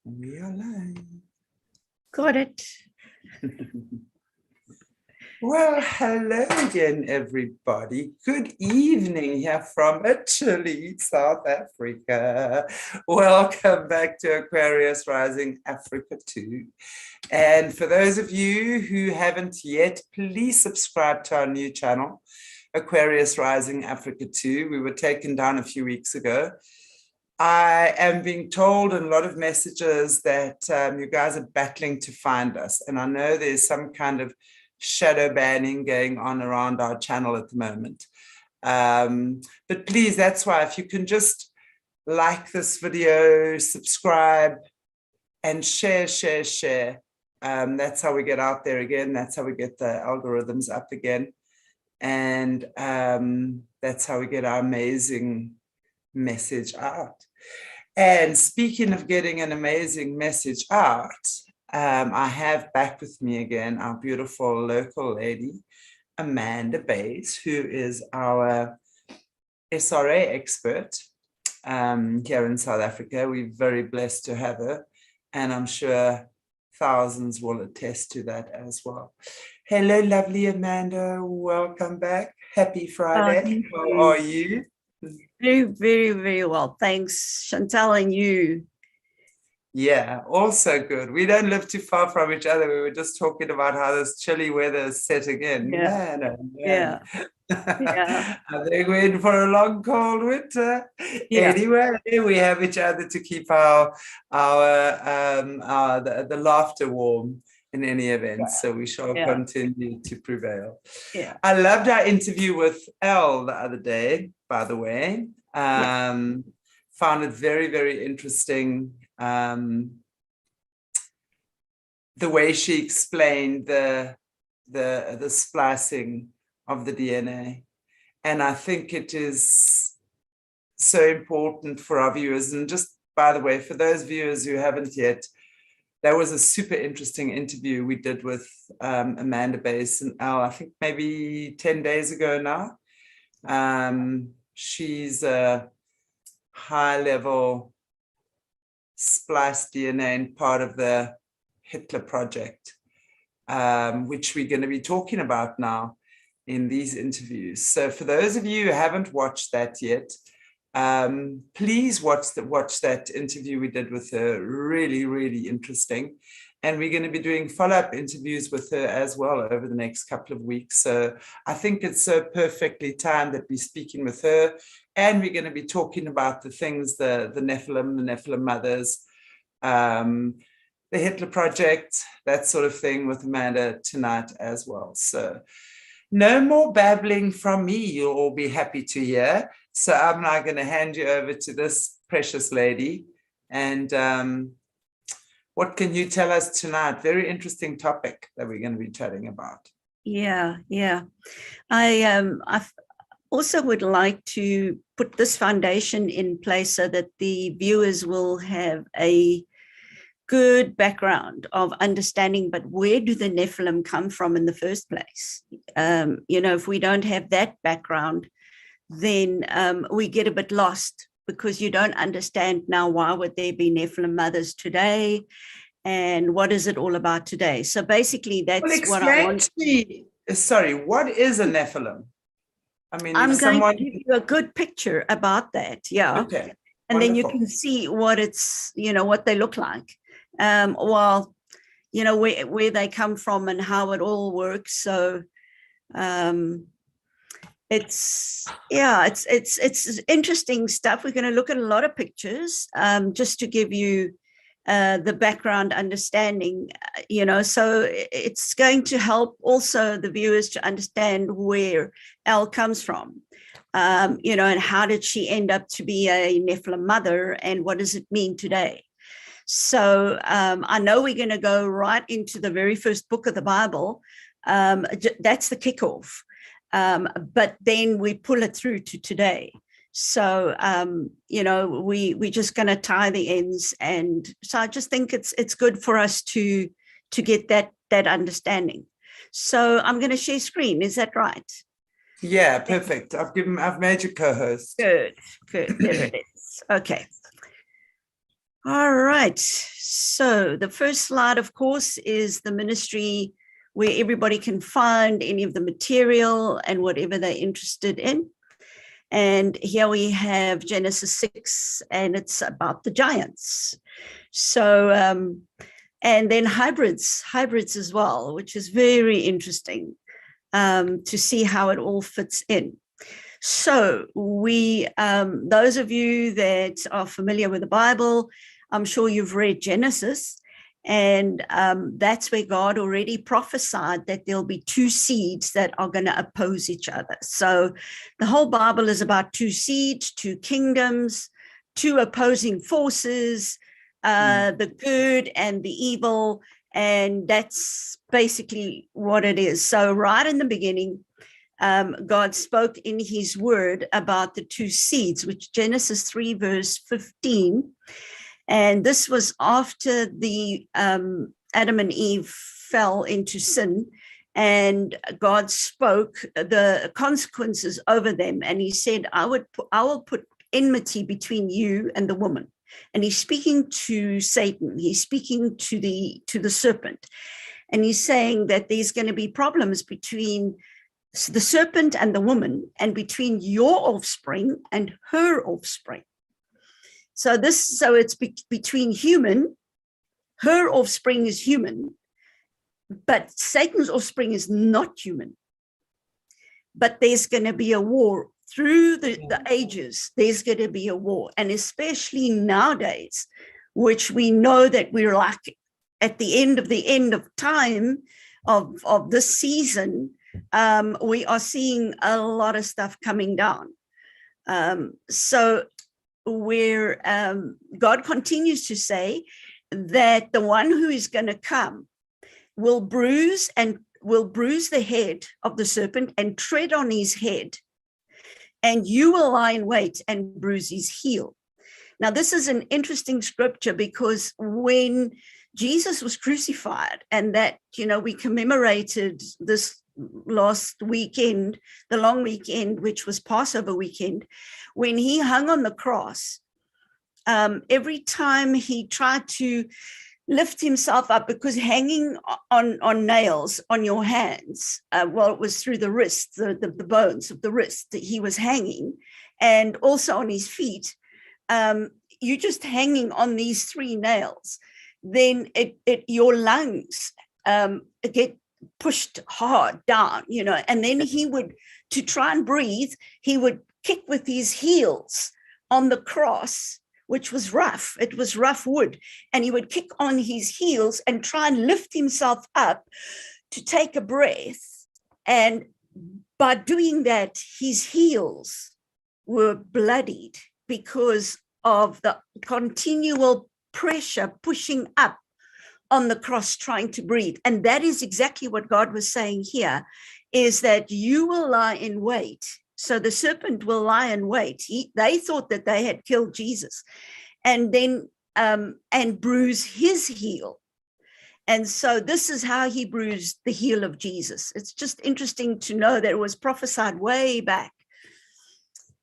We are live. Got it. Well, hello again, everybody. Good evening here from Chile, South Africa. Welcome back to Aquarius Rising Africa 2. And for those of you who haven't yet, please subscribe to our new channel, Aquarius Rising Africa 2. We were taken down a few weeks ago. I am being told in a lot of messages that you guys are battling to find us. And I know there's some kind of shadow banning going on around our channel at the moment. But please, that's why if you can just like this video, subscribe, and share. That's how we get out there again. That's how we get the algorithms up again. And that's how we get our amazing message out. And speaking of getting an amazing message out, I have back with me again our beautiful local lady, Amanda Bays, who is our SRA expert here in South Africa. We're very blessed to have her, and I'm sure thousands will attest to that as well. Hello, lovely Amanda. Welcome back. Happy Friday. How are you? Very well. Thanks, Chantal, and you. Yeah, also good. We don't live too far from each other. We were just talking about how this chilly weather is setting in. Yeah. Man. Yeah. I think we're in for a long, cold winter. Yeah. Anyway, we have each other to keep the laughter warm in any event. So we shall continue to prevail. Yeah. I loved our interview with Elle the other day, by the way. Found it very interesting. The way she explained the splicing of the DNA. And I think it is so important for our viewers. And just by the way, for those viewers who haven't yet, that was a super interesting interview we did with Amanda Bass and Al, I think maybe 10 days ago now. She's a high-level spliced DNA and part of the Hitler project, which we're going to be talking about now in these interviews. So for those of you who haven't watched that yet, please watch that interview we did with her. Really interesting. And we're going to be doing follow-up interviews with her as well over the next couple of weeks. So I think it's so perfectly timed that we're speaking with her, and we're going to be talking about the things, the Nephilim mothers, the Hitler project, that sort of thing with Amanda tonight as well. So no more babbling from me, you'll all be happy to hear. So I'm now going to hand you over to this precious lady. And what can you tell us tonight? Very interesting topic that we're going to be chatting about. Yeah. I also would like to put this foundation in place so that the viewers will have a good background of understanding, but where do the Nephilim come from in the first place? If we don't have that background, then we get a bit lost, because you don't understand now why would there be Nephilim mothers today, and what is it all about today? So basically, that's what I want. Sorry, what is a Nephilim? I mean, I'm going to give you a good picture about that. Yeah. Okay. And Wonderful. then you can see what it's, what they look like. Where they come from and how it all works. So it's interesting stuff. We're going to look at a lot of pictures just to give you the background understanding, so it's going to help also the viewers to understand where Elle comes from, and how did she end up to be a Nephilim mother, and what does it mean today? So I know we're going to go right into the very first book of the Bible. That's the kickoff. But then we pull it through to today. So, we're just going to tie the ends. And so I just think it's good for us to get that understanding. So I'm going to share screen. Is that right? Yeah, perfect. I've made you co-host. Good. There it is. Okay. All right. So the first slide, of course, is the ministry where everybody can find any of the material and whatever they're interested in. And here we have Genesis 6, and it's about the giants. So, and then hybrids as well, which is very interesting to see how it all fits in. So we, those of you that are familiar with the Bible, I'm sure you've read Genesis, and that's where God already prophesied that there'll be two seeds that are going to oppose each other. So the whole Bible is about two seeds, two kingdoms, two opposing forces, the good and the evil. And that's basically what it is. So right in the beginning, God spoke in his word about the two seeds, which Genesis 3 verse 15. And this was after the Adam and Eve fell into sin, and God spoke the consequences over them. And he said, I will put enmity between you and the woman. And he's speaking to Satan. He's speaking to the serpent. And he's saying that there's going to be problems between the serpent and the woman, and between your offspring and her offspring. So it's between human, her offspring is human, but Satan's offspring is not human. But there's going to be a war through the ages. There's going to be a war, and especially nowadays, which we know that we're like at the end of time of this season. We are seeing a lot of stuff coming down. So where God continues to say that the one who is going to come will bruise the head of the serpent and tread on his head, and you will lie in wait and bruise his heel. Now, this is an interesting scripture, because when Jesus was crucified, and that, we commemorated this last weekend, the long weekend, which was Passover weekend, when he hung on the cross, every time he tried to lift himself up, because hanging on nails on your hands, it was through the wrist, the bones of the wrist that he was hanging, and also on his feet, you're just hanging on these three nails, then your lungs get pushed hard down, and then he would, to try and breathe, he would kick with his heels on the cross, which was rough. It was rough wood. And he would kick on his heels and try and lift himself up to take a breath. And by doing that, his heels were bloodied because of the continual pressure pushing up on the cross, trying to breathe. And that is exactly what God was saying here, is that you will lie in wait. So the serpent will lie in wait. They thought that they had killed Jesus, and then and bruise his heel. And so this is how he bruised the heel of Jesus. It's just interesting to know that it was prophesied way back.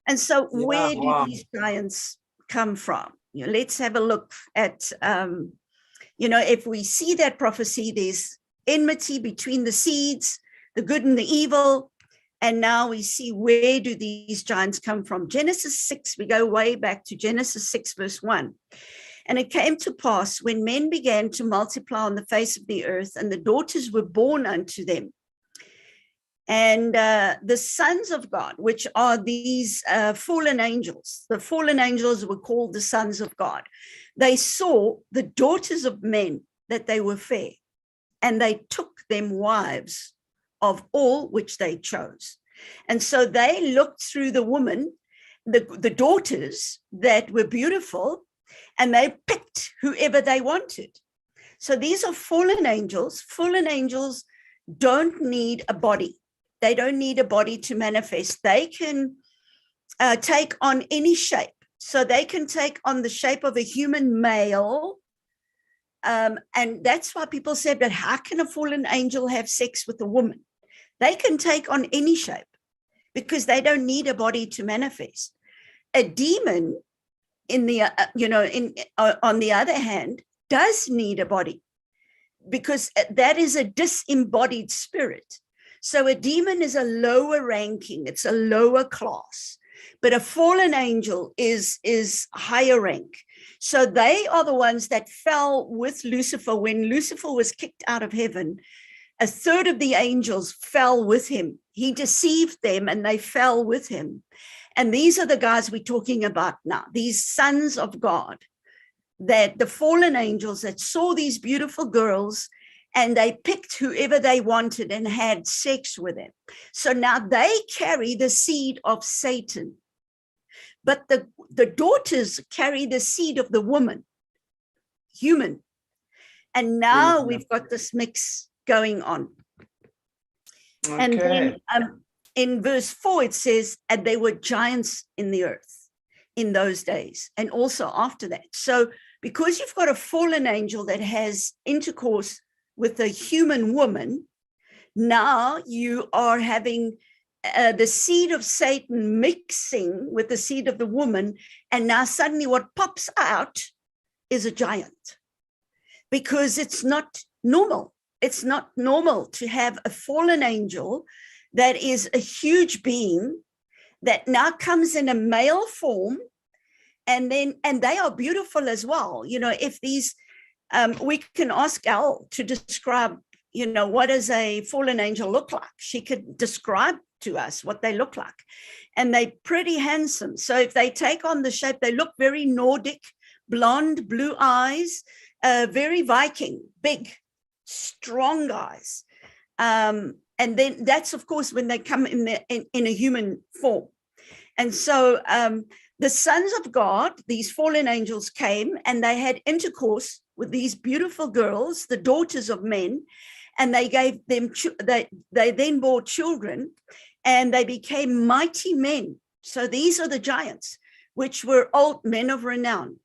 And so where do these giants come from? Let's have a look at, if we see that prophecy, there's enmity between the seeds, the good and the evil. And now we see, where do these giants come from? Genesis 6, we go way back to Genesis 6, verse 1. And it came to pass, when men began to multiply on the face of the earth, and the daughters were born unto them, and the sons of God, which are these fallen angels, the fallen angels were called the sons of God. They saw the daughters of men, that they were fair, and they took them wives of all which they chose. And so they looked through the woman, the daughters that were beautiful, and they picked whoever they wanted. So these are fallen angels. Fallen angels don't need a body. They don't need a body to manifest. They can take on any shape. So they can take on the shape of a human male. And that's why people said, but how can a fallen angel have sex with a woman? They can take on any shape because they don't need a body to manifest. A demon in the on the other hand, does need a body, because that is a disembodied spirit. So a demon is a lower ranking, it's a lower class, but a fallen angel is higher rank. So they are the ones that fell with Lucifer. When Lucifer was kicked out of heaven, a third of the angels fell with him. He deceived them and they fell with him. And these are the guys we're talking about now, these sons of God, that the fallen angels that saw these beautiful girls and they picked whoever they wanted and had sex with them. So now they carry the seed of Satan. But the daughters carry the seed of the woman, human. And now we've got this mix going on. Okay. And then in verse 4, it says, and they were giants in the earth in those days, and also after that. So because you've got a fallen angel that has intercourse with a human woman, now you are having the seed of Satan mixing with the seed of the woman, and now suddenly what pops out is a giant, because it's not normal. It's not normal to have a fallen angel that is a huge being that now comes in a male form, and they are beautiful as well. You know, if these, we can ask Al to describe, you know, what does a fallen angel look like? She could describe to us what they look like, and they're pretty handsome. So if they take on the shape, they look very Nordic, blonde, blue eyes, very Viking, big, strong guys. And then that's, of course, when they come in a human form. And so the sons of God, these fallen angels, came and they had intercourse with these beautiful girls, the daughters of men, and they gave them, they then bore children, and they became mighty men. So these are the giants, which were old men of renown.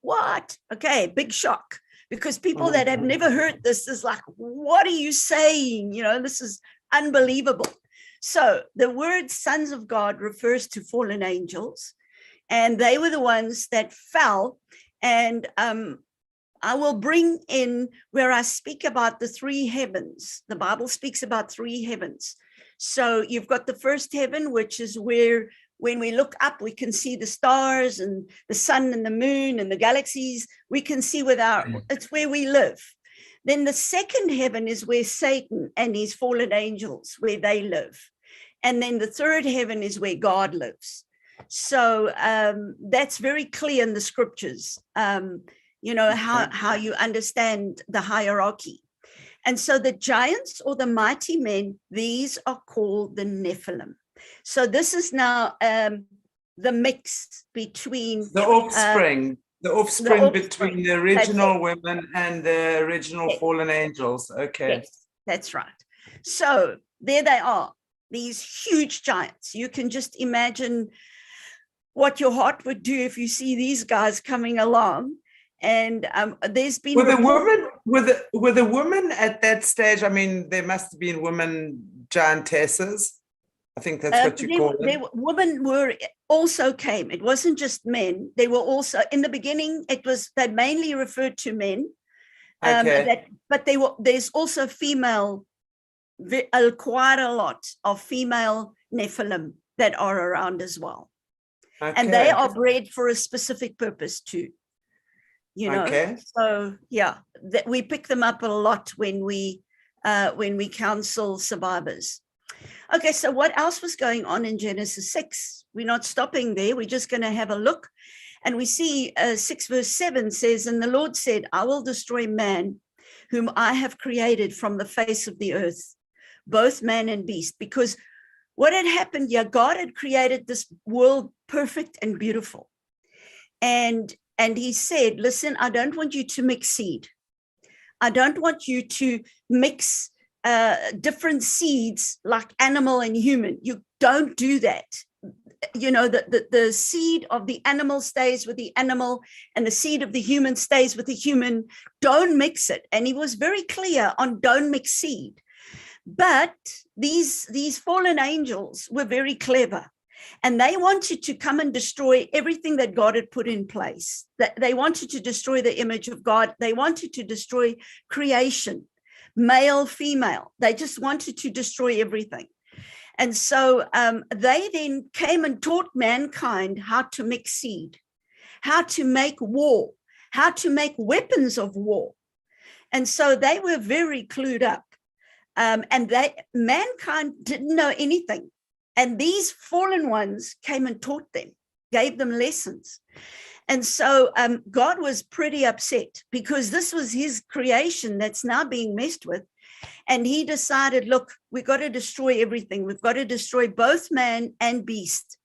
What? Okay, big shock. Because people that have never heard this is like, what are you saying? You know, this is unbelievable. So the word sons of God refers to fallen angels, and they were the ones that fell. And I will bring in where I speak about the three heavens. The Bible speaks about three heavens. So you've got the first heaven, which is where when we look up, we can see the stars and the sun and the moon and the galaxies. We can see it's where we live. Then the second heaven is where Satan and his fallen angels, where they live. And then the third heaven is where God lives. So that's very clear in the scriptures, you know, how you understand the hierarchy. And so the giants or the mighty men, these are called the Nephilim. So this is now the mix between the offspring between the original women and the original fallen angels. Okay. Yes, that's right. So there they are, these huge giants. You can just imagine what your heart would do if you see these guys coming along. And there's been were the women at that stage. I mean, there must have been women giantesses. I think that's what you call them. Women also came. It wasn't just men. They were also, in the beginning, they mainly referred to men. Okay. But there's also female, quite a lot of female Nephilim that are around as well. Okay. And they are bred for a specific purpose too. You know, so yeah, we pick them up a lot when we counsel survivors. Okay, so what else was going on in Genesis 6? We're not stopping there. We're just going to have a look. And we see 6 verse 7 says, and the Lord said, I will destroy man, whom I have created from the face of the earth, both man and beast. Because what had happened, God had created this world perfect and beautiful. And he said, listen, I don't want you to mix seed. I don't want you to mix different seeds like animal and human. You don't do that. You know, the seed of the animal stays with the animal and the seed of the human stays with the human. Don't mix it. And he was very clear on don't mix seed. But these fallen angels were very clever. And they wanted to come and destroy everything that God had put in place. They wanted to destroy the image of God. They wanted to destroy creation, male, female. They just wanted to destroy everything. And so they then came and taught mankind how to mix seed, how to make war, how to make weapons of war. And so they were very clued up. And mankind didn't know anything. And these fallen ones came and taught them, gave them lessons. And so God was pretty upset because this was his creation that's now being messed with. And he decided, look, we've got to destroy everything. We've got to destroy both man and beast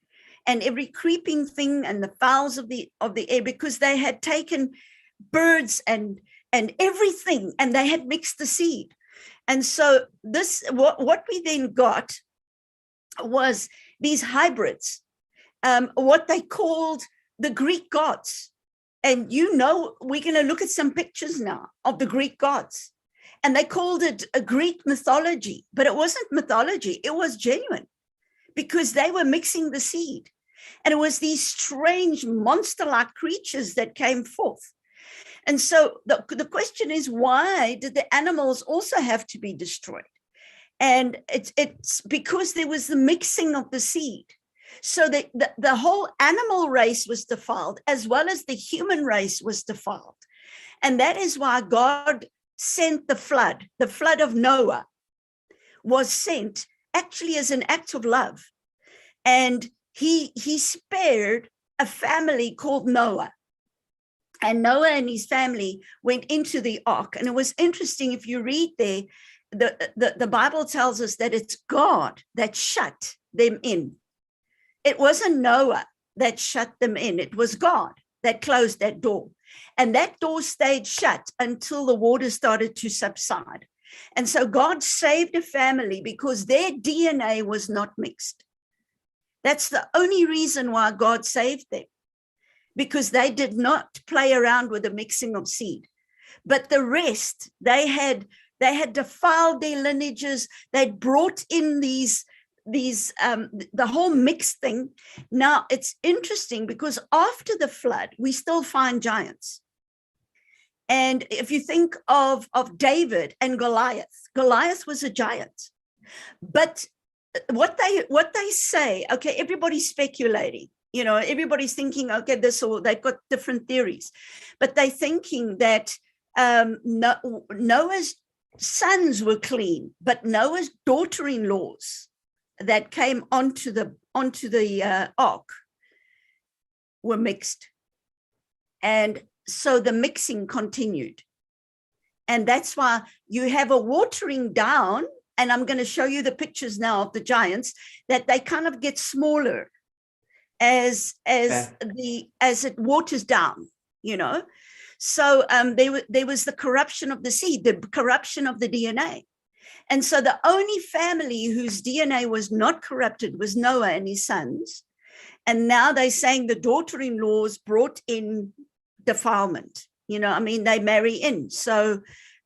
and every creeping thing and the fowls of the air, because they had taken birds and everything, and they had mixed the seed. And so this, what we then got was these hybrids, what they called the Greek gods. And we're going to look at some pictures now of the Greek gods. And they called it a Greek mythology, but it wasn't mythology. It was genuine because they were mixing the seed. And it was these strange monster-like creatures that came forth. And so the question is, why did the animals also have to be destroyed? And it's because there was the mixing of the seed. So that the whole animal race was defiled, as well as the human race was defiled. And that is why God sent the flood of Noah was sent actually as an act of love. And he spared a family called Noah. And Noah and his family went into the ark. And it was interesting, if you read there, the Bible tells us that it's God that shut them in. It wasn't Noah that shut them in. It was God that closed that door. And that door stayed shut until the water started to subside. And so God saved a family because their DNA was not mixed. That's the only reason why God saved them, because they did not play around with the mixing of seed. But the rest, they had defiled their lineages. They'd brought in the whole mixed thing. Now, it's interesting because after the flood, we still find giants. And if you think of David and Goliath was a giant. But what they say, okay, everybody's speculating. Everybody's thinking, okay, they've got different theories. But they're thinking that Noah's sons were clean, but Noah's daughter-in-laws that came onto the ark were mixed. And so the mixing continued. And that's why you have a watering down, and I'm going to show you the pictures now of the giants, that they kind of get smaller as it waters down, So there was the corruption of the seed, the corruption of the DNA. And so the only family whose DNA was not corrupted was Noah and his sons. And now they're saying the daughter-in-laws brought in defilement. They marry in. So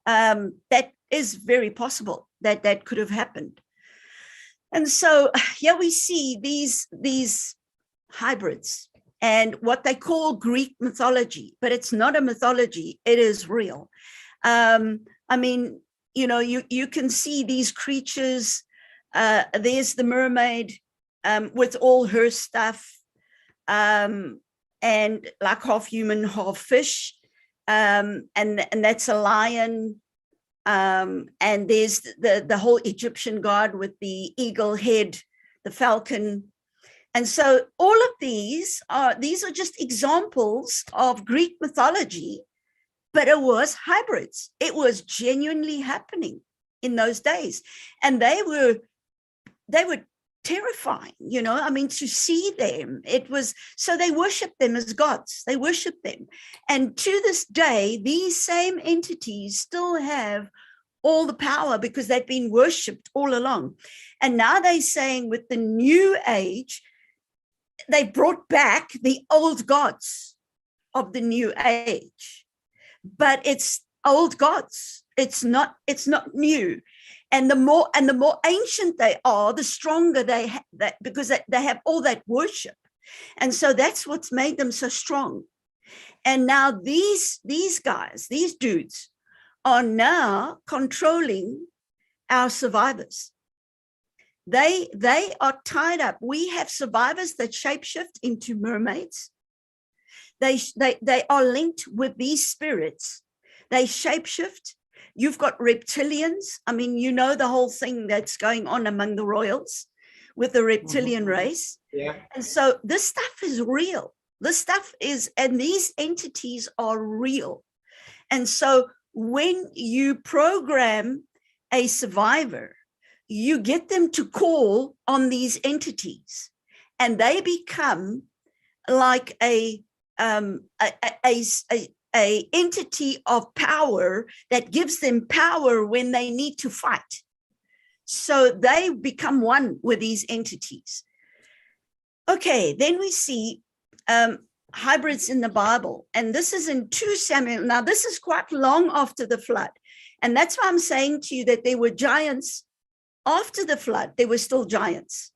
that is very possible that could have happened. And so here we see these hybrids and what they call Greek mythology, but it's not a mythology. It is real. You can see these creatures. There's the mermaid with all her stuff, and like half human, half fish, and that's a lion. And there's the whole Egyptian god with the eagle head, the falcon. And so all of these are just examples of Greek mythology. But it was hybrids. It was genuinely happening in those days. And they were terrifying, to see them. So they worshiped them as gods. They worshiped them. And to this day, these same entities still have all the power because they've been worshipped all along. And now they're saying with the new age, they brought back the old gods of the new age. But it's old gods. It's not new. And the more ancient they are, the stronger because they have all that worship. And so that's what's made them so strong. And now these guys, these dudes, are now controlling our survivors. They are tied up. We have survivors that shapeshift into mermaids. They are linked with these spirits. They shapeshift. You've got reptilians. I mean, you know the whole thing that's going on among the royals with the reptilian race. Yeah. And so this stuff is real. This stuff is, and these entities are real. And so when you program a survivor, you get them to call on these entities, and they become like a entity of power that gives them power when they need to fight. So they become one with these entities. Okay, then we see hybrids in the Bible, and this is in 2 Samuel. Now, this is quite long after the flood, and that's why I'm saying to you that there were giants after the flood. There were still giants,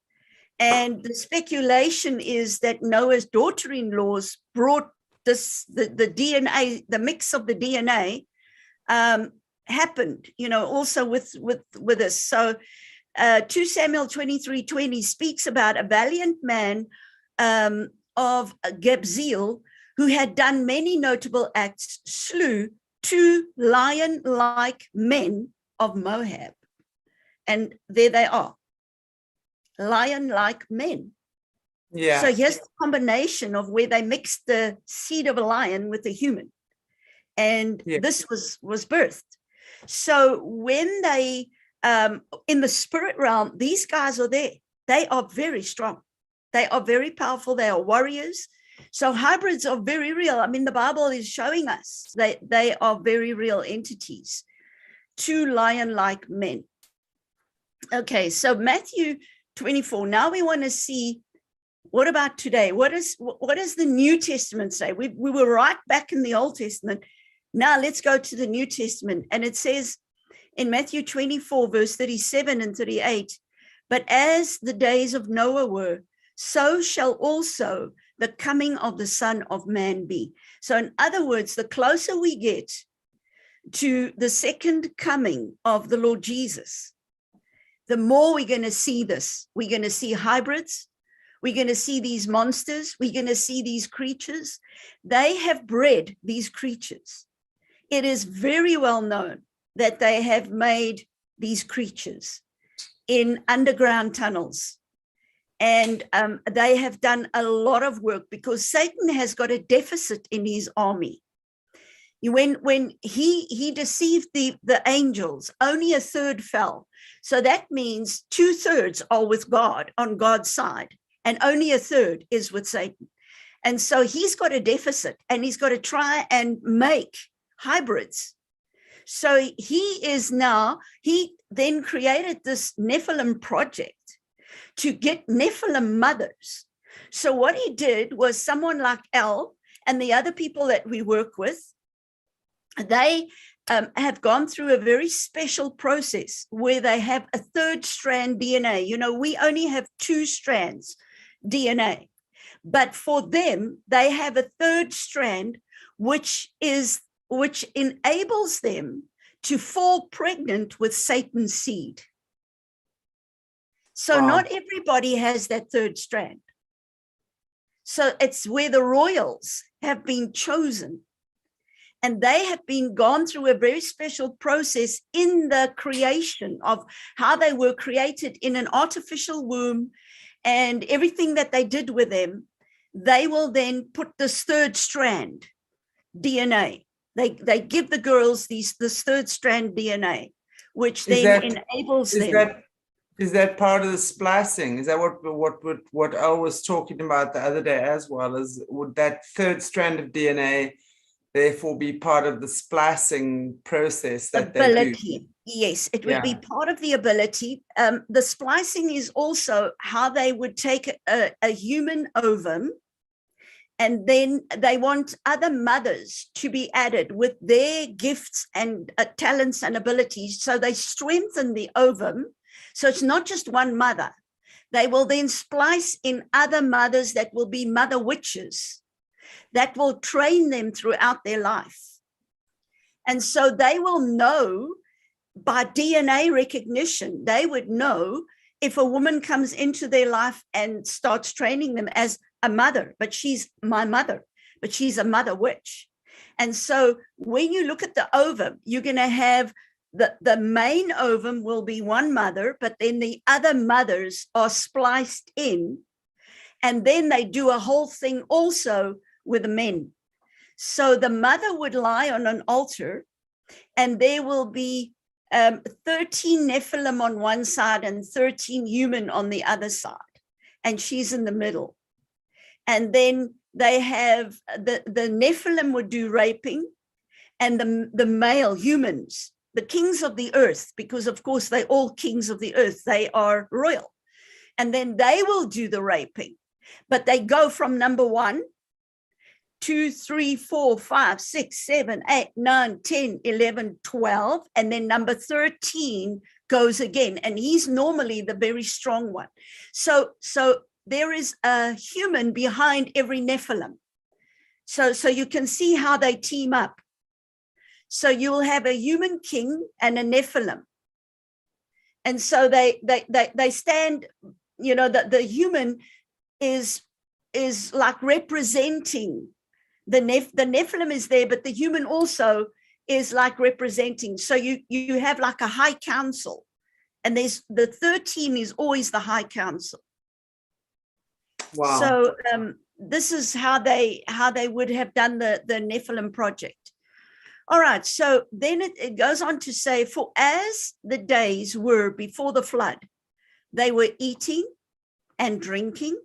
and the speculation is that Noah's daughter-in-laws brought this, the DNA, the mix of the DNA happened, you know, also with us. So 2 Samuel 23:20 speaks about a valiant man of Gebzeel, who had done many notable acts, slew 2 lion-like men of Moab. And there they are, lion-like men. Yeah. So here's the combination of where they mixed the seed of a lion with a human. And this was birthed. So when they, in the spirit realm, these guys are there. They are very strong. They are very powerful. They are warriors. So hybrids are very real. I mean, the Bible is showing us that they are very real entities. 2 lion-like men. Okay, so Matthew 24. Now we want to see, what about today? What does the New Testament say? We were right back in the Old Testament. Now let's go to the New Testament. And it says in Matthew 24, verse 37 and 38, but as the days of Noah were, so shall also the coming of the Son of Man be. So in other words, the closer we get to the second coming of the Lord Jesus, the more we're going to see this. We're going to see hybrids. We're going to see these monsters. We're going to see these creatures. They have bred these creatures. It is very well known that they have made these creatures in underground tunnels. And they have done a lot of work because Satan has got a deficit in his army. When he deceived the angels, only 1/3 fell. So that means 2/3 are with God, on God's side, and only 1/3 is with Satan. And so he's got a deficit, and he's got to try and make hybrids. So he then created this Nephilim project to get Nephilim mothers. So what he did was, someone like El and the other people that we work with, they have gone through a very special process where they have a 3rd strand DNA. You know, we only have 2 strands DNA, but for them, they have a 3rd strand, which enables them to fall pregnant with Satan's seed. So not everybody has that 3rd strand. So it's where the royals have been chosen. And they have been gone through a very special process in the creation of how they were created in an artificial womb, and everything that they did with them. They will then put this 3rd strand DNA. They give the girls this 3rd strand DNA, which then enables them. Is that part of the splicing? Is that what I was talking about the other day as well? Would that 3rd strand of DNA therefore be part of the splicing process that they do? Yes, it would be part of the ability. The splicing is also how they would take a human ovum And then they want other mothers to be added with their gifts and talents and abilities. So they strengthen the ovum. So it's not just one mother. They will then splice in other mothers that will be mother witches that will train them throughout their life. And so they will know by DNA recognition, they would know if a woman comes into their life and starts training them as a mother, but she's my mother, but she's a mother witch. And so when you look at the ovum, you're going to have the main ovum will be one mother, but then the other mothers are spliced in. And then they do a whole thing also with the men. So the mother would lie on an altar, and there will be 13 Nephilim on one side and 13 human on the other side. And she's in the middle. And then they have the Nephilim would do raping, and the male humans, the kings of the earth, because of course they're all kings of the earth, they are royal. And then they will do the raping, but they go from number 1, 2, 3, 4, 5, 6, 7, 8, 9, 10, 11, 12, and then number 13 goes again, and he's normally the very strong one. So there is a human behind every Nephilim. So you can see how they team up. So you will have a human king and a Nephilim. And so they stand, you know, the human is like representing the Nephilim is there, but the human also is like representing. So you have like a high council, and there's the 13 is always the high council. Wow. So this is how they would have done the Nephilim project. All right, so then it goes on to say, for as the days were before the flood, they were eating and drinking,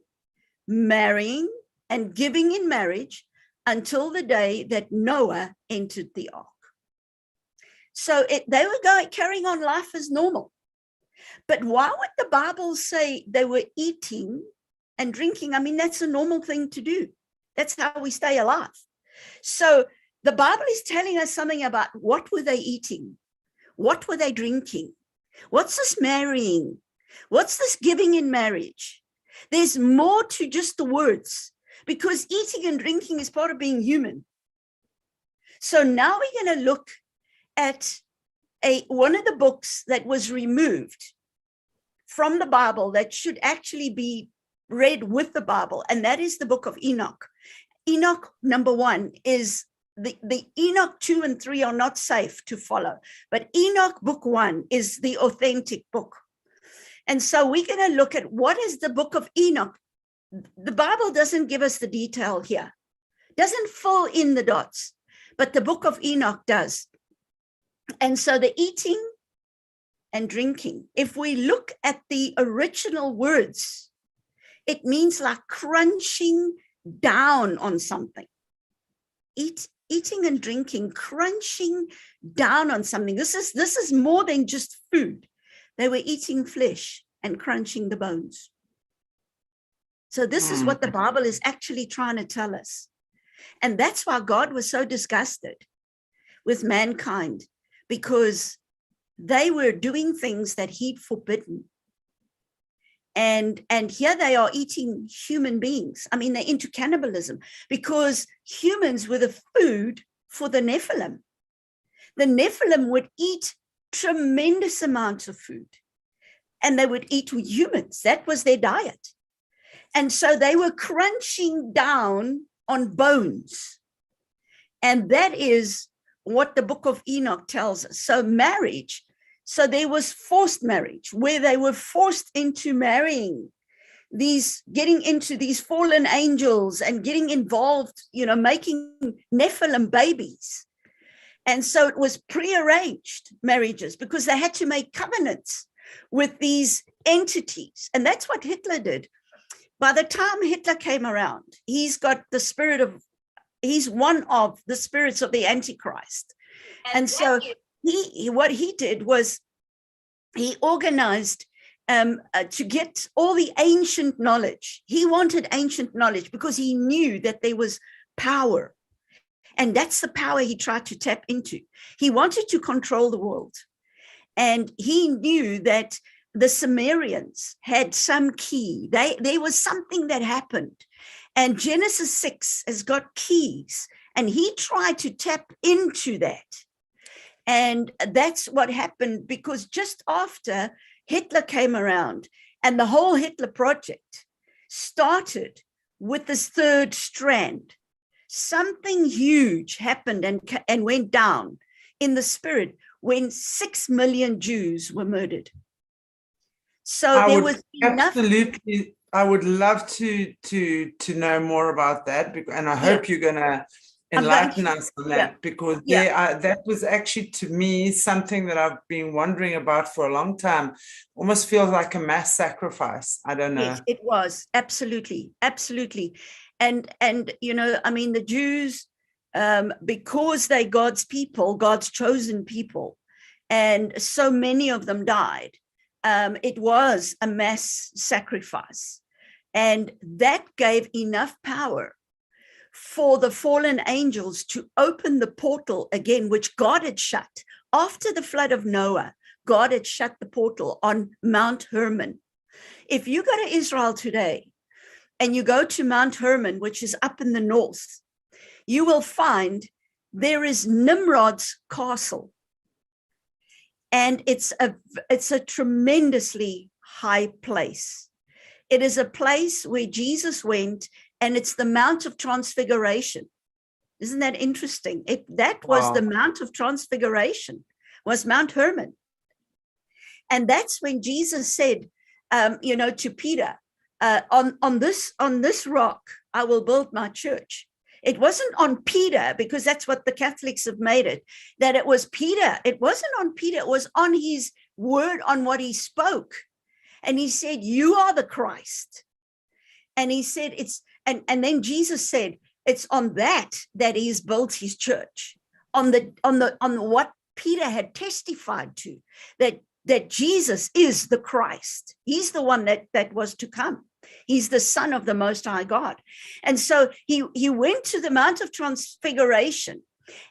marrying and giving in marriage until the day that Noah entered the ark. So they were carrying on life as normal. But why would the Bible say they were eating and drinking? I mean, that's a normal thing to do. That's how we stay alive. So the Bible is telling us something about what were they eating? What were they drinking? What's this marrying? What's this giving in marriage? There's more to just the words, because eating and drinking is part of being human. So now we're going to look at one of the books that was removed from the Bible that should actually be read with the Bible, and that is the book of Enoch. Enoch, number 1, is the Enoch 2 and 3 are not safe to follow, but Enoch book 1 is the authentic book. And so we're going to look at what is the book of Enoch. The Bible doesn't give us the detail here, doesn't fill in the dots, but the book of Enoch does. And so the eating and drinking, if we look at the original words, it means like crunching down on something. Eating and drinking, crunching down on something. This is more than just food. They were eating flesh and crunching the bones. So this is what the Bible is actually trying to tell us. And that's why God was so disgusted with mankind, because they were doing things that he'd forbidden. And here they are eating human beings. I mean, they're into cannibalism, because humans were the food for the Nephilim. The Nephilim would eat tremendous amounts of food, and they would eat with humans. That was their diet. And so they were crunching down on bones. And that is what the book of Enoch tells us. So marriage, so there was forced marriage, where they were forced into marrying getting into these fallen angels and getting involved, making Nephilim babies. And so it was prearranged marriages, because they had to make covenants with these entities. And that's what Hitler did. By the time Hitler came around, he's one of the spirits of the Antichrist. And so what he did was he organized to get all the ancient knowledge. He wanted ancient knowledge because he knew that there was power. And that's the power he tried to tap into. He wanted to control the world. And he knew that the Sumerians had some key. There was something that happened. And Genesis 6 has got keys. And he tried to tap into that. And that's what happened, because just after Hitler came around, and the whole Hitler project started with this third strand, something huge happened and went down in the spirit when 6 million Jews were murdered. So there was enough. Absolutely, I would love to know more about that, and I hope you're going to enlighten us on that, because that was actually, to me, something that I've been wondering about for a long time. Almost feels like a mass sacrifice. I don't know. Yes, it was. Absolutely. And I mean, the Jews, because they're God's people, God's chosen people, and so many of them died, it was a mass sacrifice. And that gave enough power for the fallen angels to open the portal again, which God had shut. After the flood of Noah, God had shut the portal on Mount Hermon. If you go to Israel today and you go to Mount Hermon, which is up in the north, you will find there is Nimrod's castle. And it's a tremendously high place. It is a place where Jesus went, and it's the Mount of Transfiguration. Isn't that interesting? That was the Mount of Transfiguration, was Mount Hermon. And that's when Jesus said, to Peter, on this rock, I will build my church. It wasn't on Peter, because that's what the Catholics have made it, that it was Peter. It wasn't on Peter. It was on his word, on what he spoke. And he said, you are the Christ. And he said, and then Jesus said, it's on that he's built his church, on what Peter had testified to, that Jesus is the Christ. He's the one that was to come. He's the Son of the Most High God. And so he went to the Mount of Transfiguration.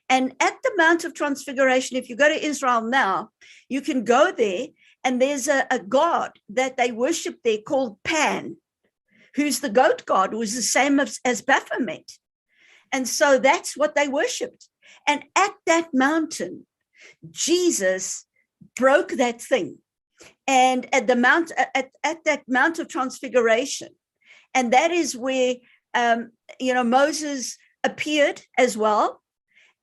And at the Mount of Transfiguration, if you go to Israel now, you can go there, and there's a god that they worship there called Pan, who's the goat god, who is the same as Baphomet. And so that's what they worshipped. And at that mountain, Jesus broke that thing. And at that Mount of Transfiguration, and that is where Moses appeared as well.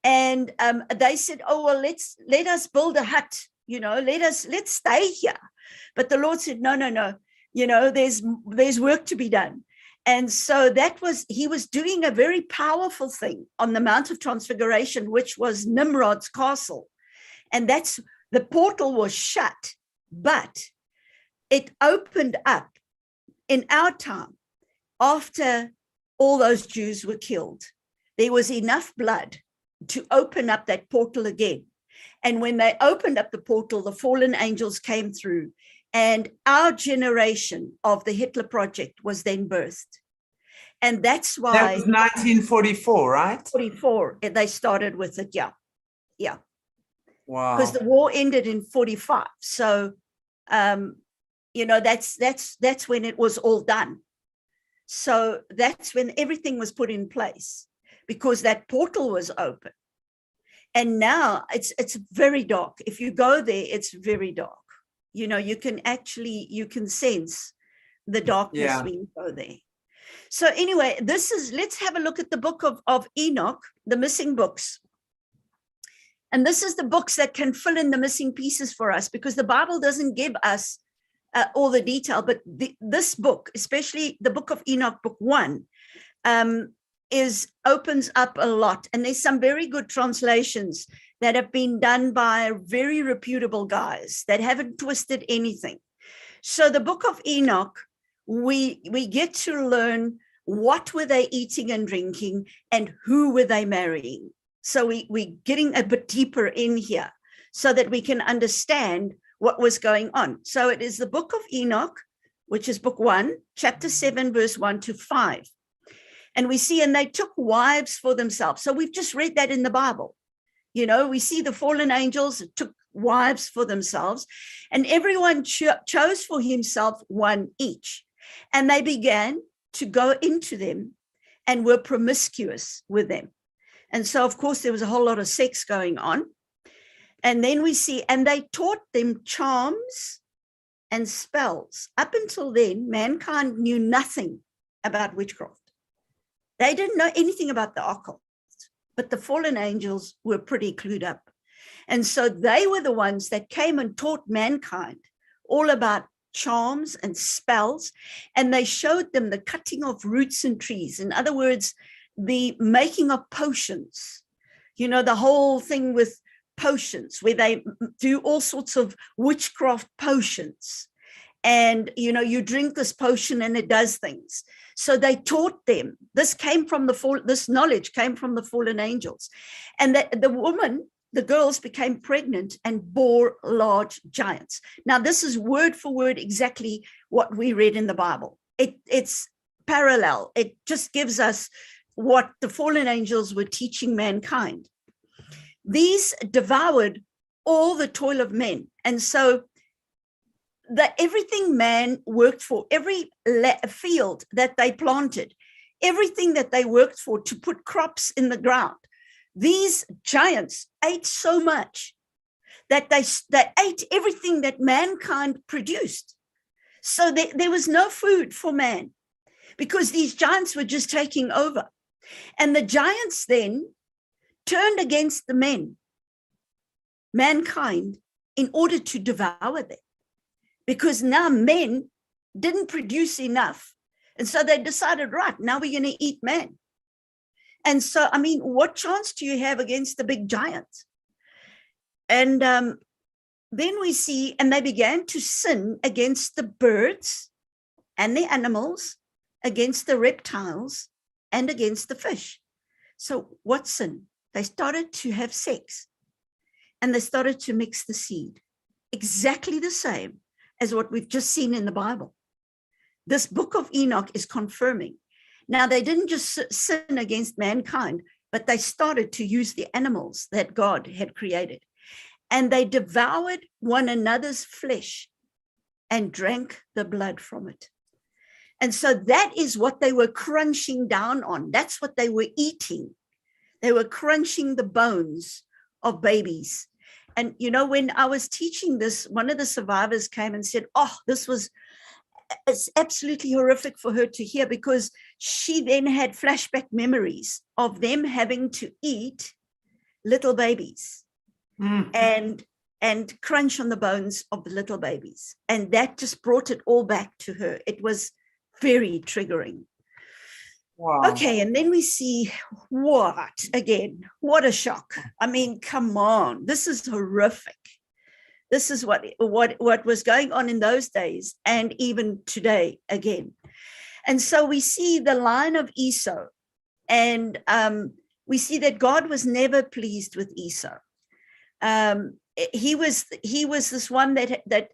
And they said, oh, well, let us build a hut, let's stay here. But the Lord said, no, there's work to be done. And so he was doing a very powerful thing on the Mount of Transfiguration, which was Nimrod's castle. And the portal was shut, but it opened up in our time after all those Jews were killed. There was enough blood to open up that portal again. And when they opened up the portal, the fallen angels came through, and our generation of the Hitler Project was then birthed. And that's why— That was 1944, right? 44, they started with it, yeah. Wow. Because the war ended in 45. So, that's when it was all done. So that's when everything was put in place, because that portal was open. And now it's very dark. If you go there, it's very dark. You can sense the darkness when you go there. So anyway, let's have a look at the book of Enoch, the missing books. And this is the books that can fill in the missing pieces for us, because the Bible doesn't give us all the detail, but this book, especially the book of Enoch, book 1, opens up a lot. And there's some very good translations that have been done by very reputable guys that haven't twisted anything. So the book of Enoch, we get to learn what were they eating and drinking, and who were they marrying. So we're getting a bit deeper in here so that we can understand what was going on. So it is the book of Enoch, which is book 1, chapter 7, verse 1 to 5. And we see, and they took wives for themselves. So we've just read that in the Bible. You know, we see the fallen angels took wives for themselves, and everyone chose for himself one each. And they began to go into them and were promiscuous with them. And so, of course, there was a whole lot of sex going on. And then we see, and they taught them charms and spells. Up until then, mankind knew nothing about witchcraft. They didn't know anything about the occult, but the fallen angels were pretty clued up. And so they were the ones that came and taught mankind all about charms and spells. And they showed them the cutting of roots and trees. In other words, the making of potions, you know, the whole thing with potions where they do all sorts of witchcraft potions. And, you know, you drink this potion and it does things. So they taught them. This knowledge came from the fallen angels. And the girls became pregnant and bore large giants. Now, this is word for word exactly what we read in the Bible. It's parallel. It just gives us what the fallen angels were teaching mankind. These devoured all the toil of men. And so everything man worked for, every field that they planted, everything that they worked for to put crops in the ground, these giants ate so much that they ate everything that mankind produced. So there was no food for man because these giants were just taking over. And the giants then turned against the mankind, in order to devour them. Because now men didn't produce enough. And so they decided, right, now we're going to eat man. And so, I mean, what chance do you have against the big giants? And then we see, and they began to sin against the birds and the animals, against the reptiles, and against the fish. So what sin? They started to have sex, and they started to mix the seed. Exactly the same as what we've just seen in the Bible. This book of Enoch is confirming. Now, they didn't just sin against mankind, but they started to use the animals that God had created. And they devoured one another's flesh and drank the blood from it. And so that is what they were crunching down on. That's what they were eating. They were crunching the bones of babies. And, you know, when I was teaching this, one of the survivors came and said, oh, it's absolutely horrific for her to hear, because she then had flashback memories of them having to eat little babies and crunch on the bones of the little babies. And that just brought it all back to her. It was very triggering. Wow. Okay, and then we see what a shock. I mean, come on, this is horrific. This is what was going on in those days and even today again. And so we see the line of Esau, and we see that God was never pleased with Esau. He was this one that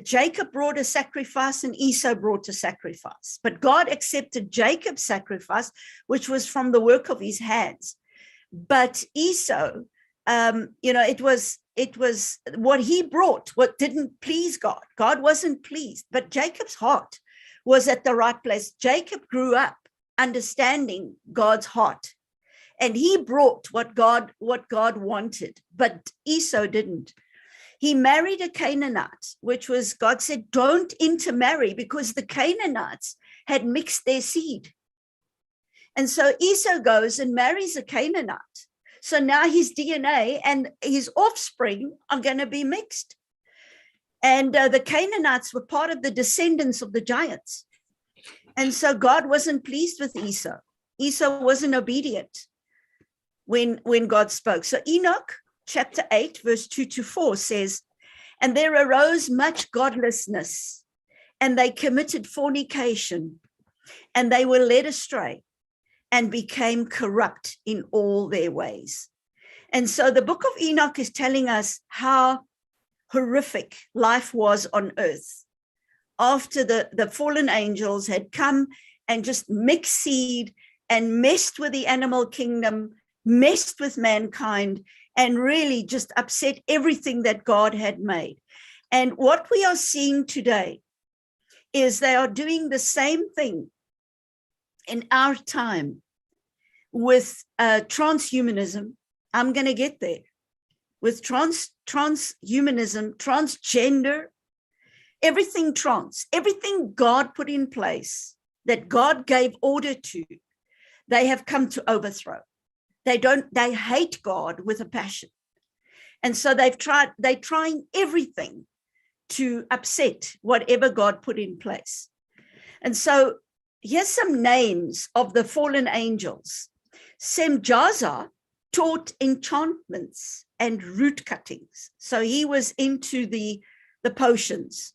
Jacob brought a sacrifice and Esau brought a sacrifice, but God accepted Jacob's sacrifice, which was from the work of his hands. But Esau, it was what he brought, what didn't please God. God wasn't pleased, but Jacob's heart was at the right place. Jacob grew up understanding God's heart, and he brought what God wanted, but Esau didn't. He married a Canaanite, which was, God said, don't intermarry, because the Canaanites had mixed their seed. And so Esau goes and marries a Canaanite. So now his DNA and his offspring are going to be mixed. And the Canaanites were part of the descendants of the giants. And so God wasn't pleased with Esau. Esau wasn't obedient when God spoke. So Enoch chapter 8, verse 2-4 says, and there arose much godlessness, and they committed fornication, and they were led astray, and became corrupt in all their ways. And so the book of Enoch is telling us how horrific life was on earth after the fallen angels had come and just mixed seed and messed with the animal kingdom, messed with mankind, and really just upset everything that God had made. And what we are seeing today is they are doing the same thing in our time with transhumanism. I'm going to get there. With transhumanism, transgender, everything trans, everything God put in place that God gave order to, they have come to overthrow. They hate God with a passion. And so they're trying everything to upset whatever God put in place. And so here's some names of the fallen angels. Semjaza taught enchantments and root cuttings. So he was into the potions.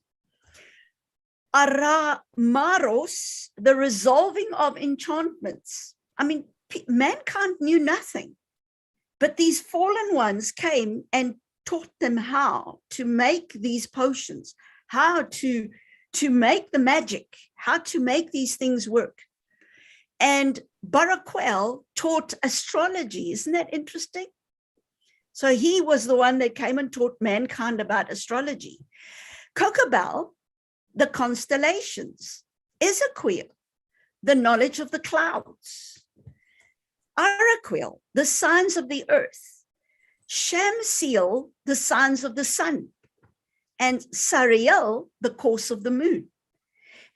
Aramaros, the resolving of enchantments. I mean, mankind knew nothing, but these fallen ones came and taught them how to make these potions, how to make the magic, how to make these things work. And Baraquel taught astrology. Isn't that interesting? So he was the one that came and taught mankind about astrology. Kokobel, the constellations. Ezekiel, the knowledge of the clouds. Araquel, the signs of the earth. Shamsiel, the signs of the sun. And Sariel, the course of the moon.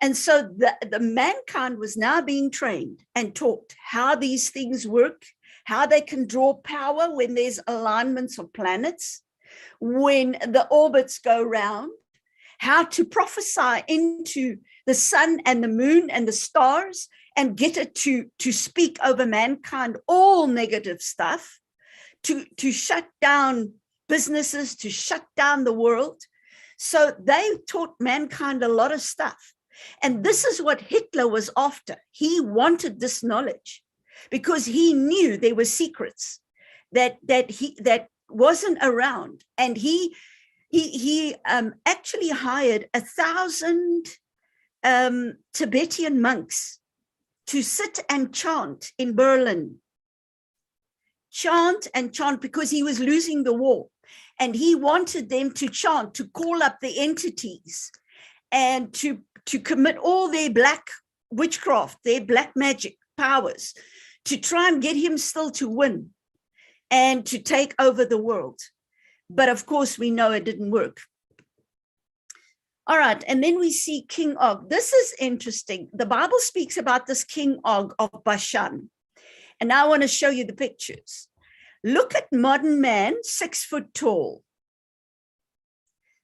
And so the mankind was now being trained and taught how these things work, how they can draw power when there's alignments of planets, when the orbits go round, how to prophesy into the sun and the moon and the stars and get it to speak over mankind, all negative stuff, to shut down businesses, to shut down the world. So they taught mankind a lot of stuff. And this is what Hitler was after. He wanted this knowledge because he knew there were secrets that wasn't around. And he actually hired 1,000 Tibetan monks to sit and chant in Berlin. Chant and chant because he was losing the war. And he wanted them to chant, to call up the entities and to commit all their black witchcraft, their black magic powers, to try and get him still to win and to take over the world. But of course, we know it didn't work. All right, and then we see King Og. This is interesting. The Bible speaks about this King Og of Bashan. And now I want to show you the pictures. Look at modern man, 6 foot tall.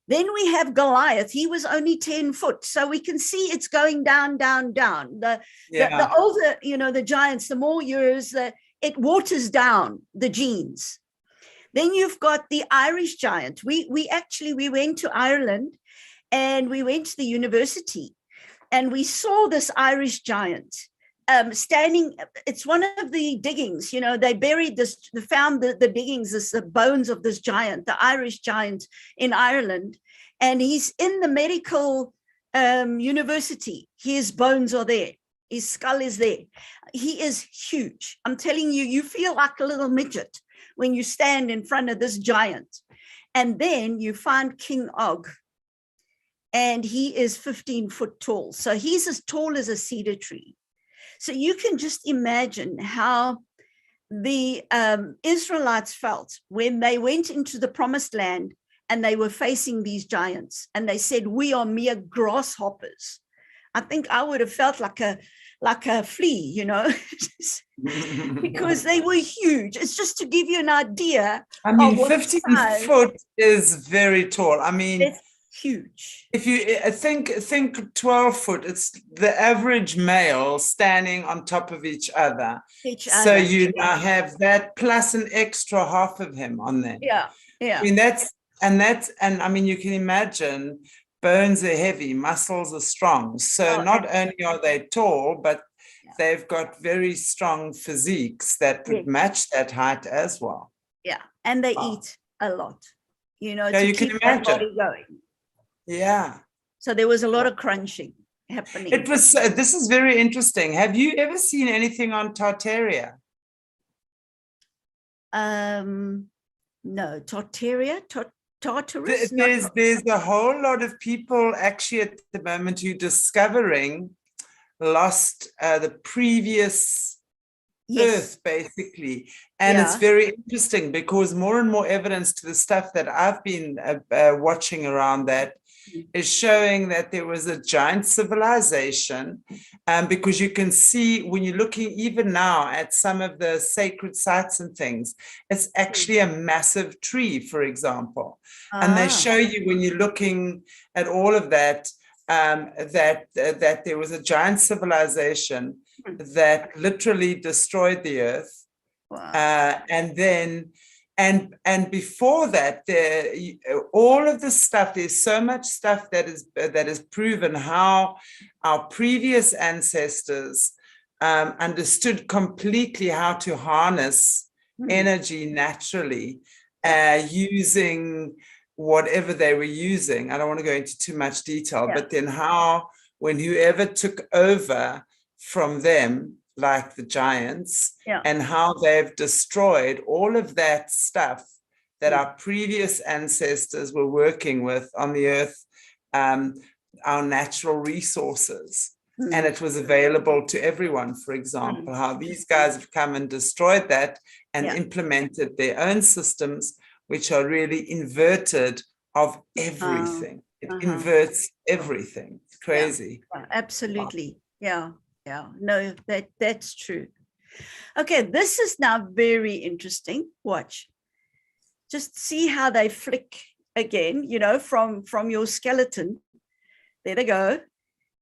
Then we have Goliath. He was only 10 foot. So we can see it's going down, down, down. The older, the giants, the more years, it waters down the genes. Then you've got the Irish giant. We went to Ireland and we went to the university and we saw this Irish giant standing. It's one of the diggings, they buried this, they found the diggings, the bones of this giant, the Irish giant in Ireland. And he's in the medical university. His bones are there. His skull is there. He is huge. I'm telling you, you feel like a little midget when you stand in front of this giant. And then you find King Og, and he is 15 foot tall. So he's as tall as a cedar tree. So you can just imagine how the Israelites felt when they went into the promised land and they were facing these giants and they said, we are mere grasshoppers. I think I would have felt like a flea, because they were huge. It's just to give you an idea. I mean, 15 foot is very tall. I mean, it's huge. If you think 12 foot, it's the average male standing on top of each other. So you now have that plus an extra half of him on there. Yeah. I mean, and I mean, you can imagine bones are heavy, muscles are strong. So not only are they tall, but they've got very strong physiques that would match that height as well. Yeah. And they eat a lot. Yeah, Yeah, to you can keep that imagine. body going. Yeah. So there was a lot of crunching happening. It was, this is very interesting. Have you ever seen anything on Tartaria? No, Tartarus. No. There's a whole lot of people actually at the moment who discovering lost the previous Yes. Earth, basically. And it's very interesting because more and more evidence to the stuff that I've been watching around that is showing that there was a giant civilization, because you can see when you're looking even now at some of the sacred sites and things, it's actually a massive tree, for example. And they show you when you're looking at all of that, that there was a giant civilization that literally destroyed the earth. Wow. And then and before that, all of the stuff, there's so much stuff that is proven how our previous ancestors understood completely how to harness energy naturally, using whatever they were using. I don't want to go into too much detail, but then how, when whoever took over from them, like the giants, and how they've destroyed all of that stuff that our previous ancestors were working with on the earth, our natural resources. And it was available to everyone, for example, how these guys have come and destroyed that and implemented their own systems, which are really inverted of everything. It inverts everything. It's crazy. Absolutely. Yeah. No, that's true. Okay, this is now very interesting. Watch. Just see how they flick again, from your skeleton. There they go.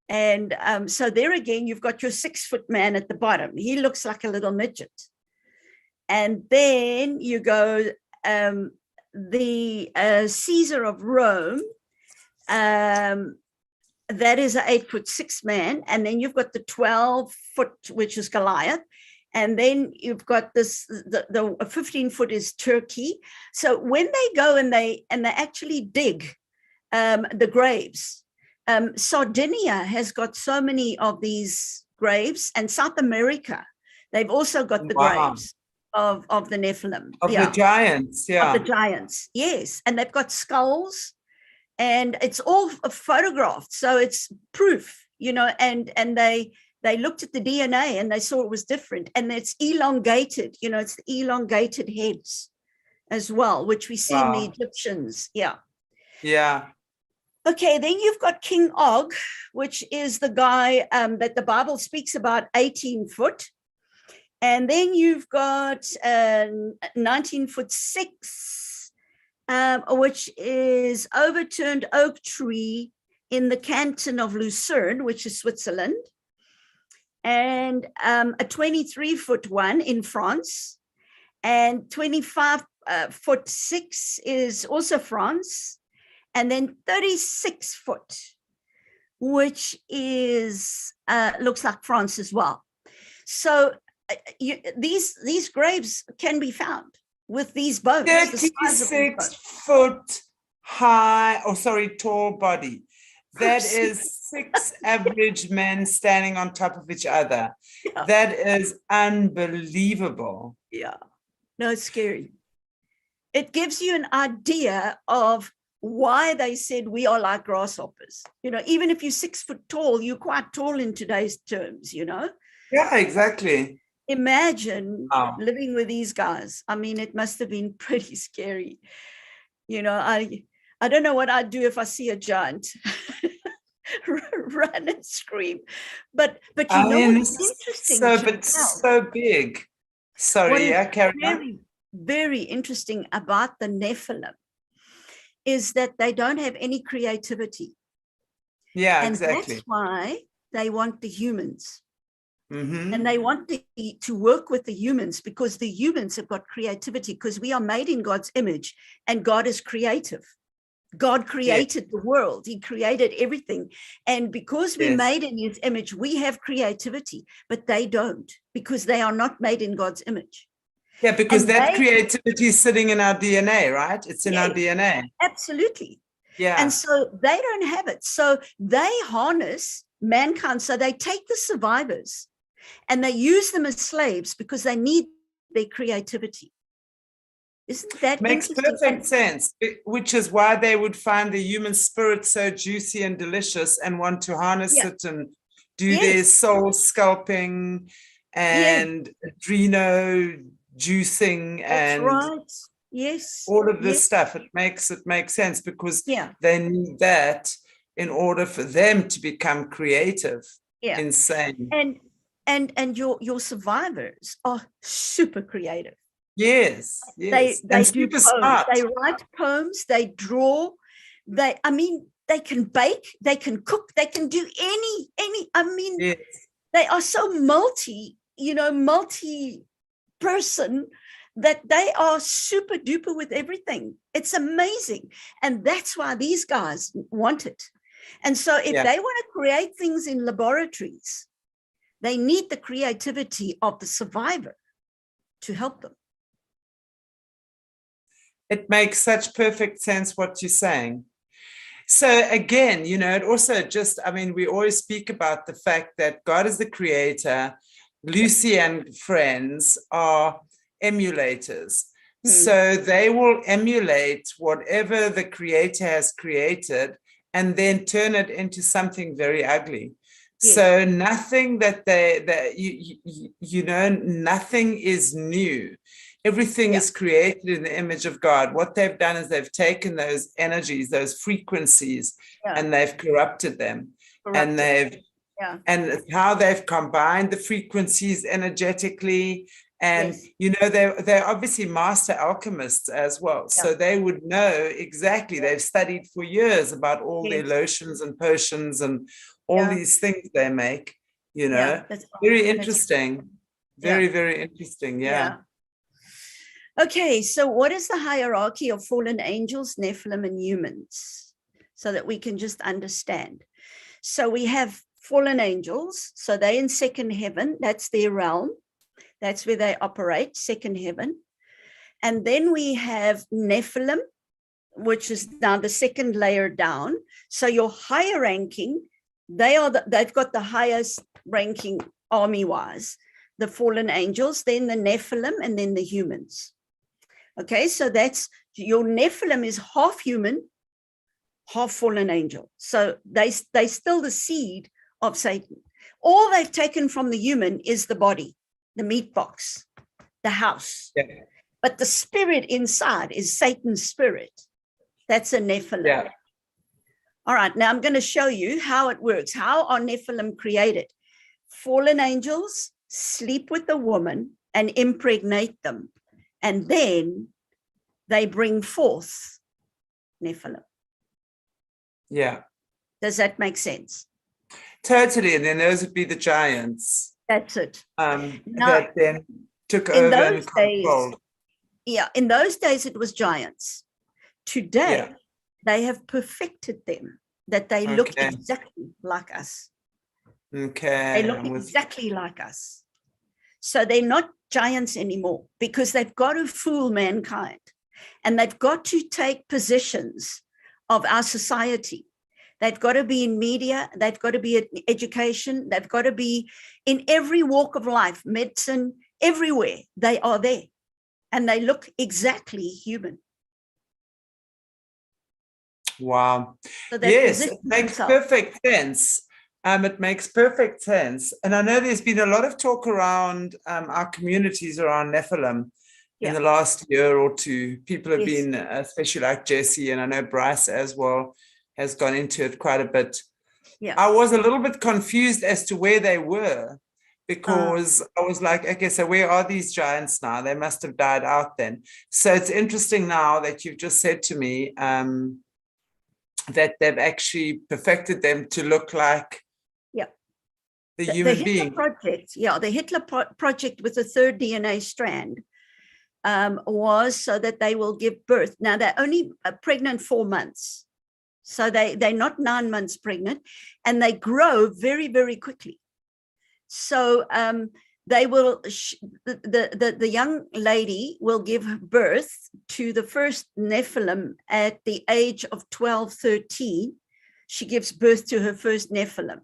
And so there again, you've got your 6-foot man at the bottom. He looks like a little midget. And then you go, the Caesar of Rome, that is an 8'6" man. And then you've got the 12-foot, which is Goliath. And then you've got this, the 15-foot is Turkey. So when they go and they actually dig the graves, Sardinia has got so many of these graves, and South America, they've also got the graves of the Nephilim. Of the giants, Of the giants, yes. And they've got skulls, and it's all photographed. So it's proof, and they looked at the DNA and they saw it was different. And it's elongated, it's the elongated heads as well, which we see in the Egyptians. Yeah. Okay, then you've got King Og, which is the guy that the Bible speaks about, 18 foot. And then you've got 19'6", which is overturned oak tree in the canton of Lucerne, which is Switzerland. And a 23-foot one in France. And 25'6" is also France. And then 36-foot, which is looks like France as well. So these graves can be found with these bones. 36-foot high, tall body. That is 6 average men standing on top of each other. Yeah. That is unbelievable. Yeah, no, it's scary. It gives you an idea of why they said we are like grasshoppers. Even if you're 6 foot tall, you're quite tall in today's terms, Yeah, exactly. Imagine living with these guys. I mean, it must have been pretty scary. I don't know what I'd do if I see a giant. Run and scream. But what's interesting. So big. Sorry, carry on. Very interesting about the Nephilim is that they don't have any creativity. Yeah, and exactly. That's why they want the humans. Mm-hmm. And they want to work with the humans, because the humans have got creativity, because we are made in God's image and God is creative. God created the world. He created everything. And because we're made in his image, we have creativity, but they don't, because they are not made in God's image. Yeah, because And that creativity is sitting in our DNA, right? It's in our DNA. Absolutely. Yeah. And so they don't have it. So they harness mankind. So they take the survivors and they use them as slaves because they need their creativity. Isn't that Makes interesting? perfect sense, which is why they would find the human spirit so juicy and delicious and want to harness it and do their soul sculpting and adreno juicing and right. Yes. all of this stuff. It makes sense because they need that in order for them to become creative. Insane. And your survivors are super creative. Yes. They do poems. Smart. They write poems, they draw, they can bake, they can cook, they can do any they are so multi person that they are super duper with everything. It's amazing. And that's why these guys want it. And so if they want to create things in laboratories, they need the creativity of the survivor to help them. It makes such perfect sense what you're saying. So again, it also we always speak about the fact that God is the creator. Lucy and friends are emulators. So they will emulate whatever the creator has created and then turn it into something very ugly. So nothing nothing is new. Everything is created in the image of God. What they've done is they've taken those energies, those frequencies, and they've corrupted them. And and how they've combined the frequencies energetically. And, they're obviously master alchemists as well. So they would know exactly. They've studied for years about all their lotions and potions and all these things they make, Very interesting. Very, very interesting. Yeah. Okay, so what is the hierarchy of fallen angels, Nephilim, and humans? So that we can just understand. So we have fallen angels. So they're in second heaven. That's their realm. That's where they operate, second heaven. And then we have Nephilim, which is now the second layer down. So your higher ranking, they've got the highest ranking army-wise, the fallen angels, then the Nephilim, and then the humans. Okay, so that's your Nephilim is half human, half fallen angel. So they still the seed of Satan. All they've taken from the human is the body, the meat box, the house. But the spirit inside is Satan's spirit. That's a Nephilim. All right, now I'm going to show you how it works. How are Nephilim created? Fallen angels sleep with the woman and impregnate them. And then they bring forth Nephilim. Yeah. Does that make sense? Totally. And then those would be the giants. That's it. That then took over and controlled. In those days it was giants. Today, they have perfected them, that they look exactly like us. Okay. They look exactly like us. So they're not giants anymore because they've got to fool mankind and they've got to take positions of our society. They've got to be in media. They've got to be in education. They've got to be in every walk of life, medicine, everywhere. They are there and they look exactly human. Wow. So yes, it makes perfect sense. It makes perfect sense. And I know there's been a lot of talk around our communities around Nephilim in the last year or two. People have been, especially like Jesse, and I know Bryce as well, has gone into it quite a bit. I was a little bit confused as to where they were because I was like, okay, so where are these giants now? They must have died out then. So it's interesting now that you've just said to me that they've actually perfected them to look like the human being. Project, the Hitler project with the third DNA strand was so that they will give birth. Now they're only pregnant 4 months. So they're not 9 months pregnant and they grow very, very quickly. So they will, the young lady will give birth to the first Nephilim at the age of 12, 13. She gives birth to her first Nephilim.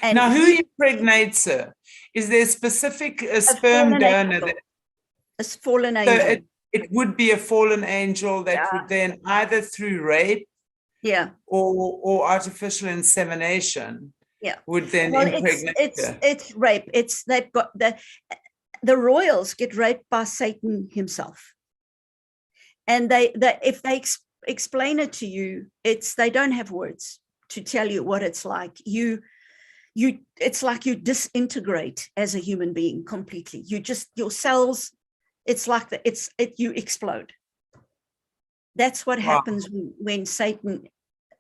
And now, who impregnates her? Is there a specific sperm donor? A fallen angel. So it would be a fallen angel that would then either through rape or artificial insemination would then impregnate her. It's rape. They've got the royals get raped by Satan himself. And they if they explain it to you, they don't have words to tell you what it's like. It's like you disintegrate as a human being completely. Your cells, it's like you explode. That's what happens when Satan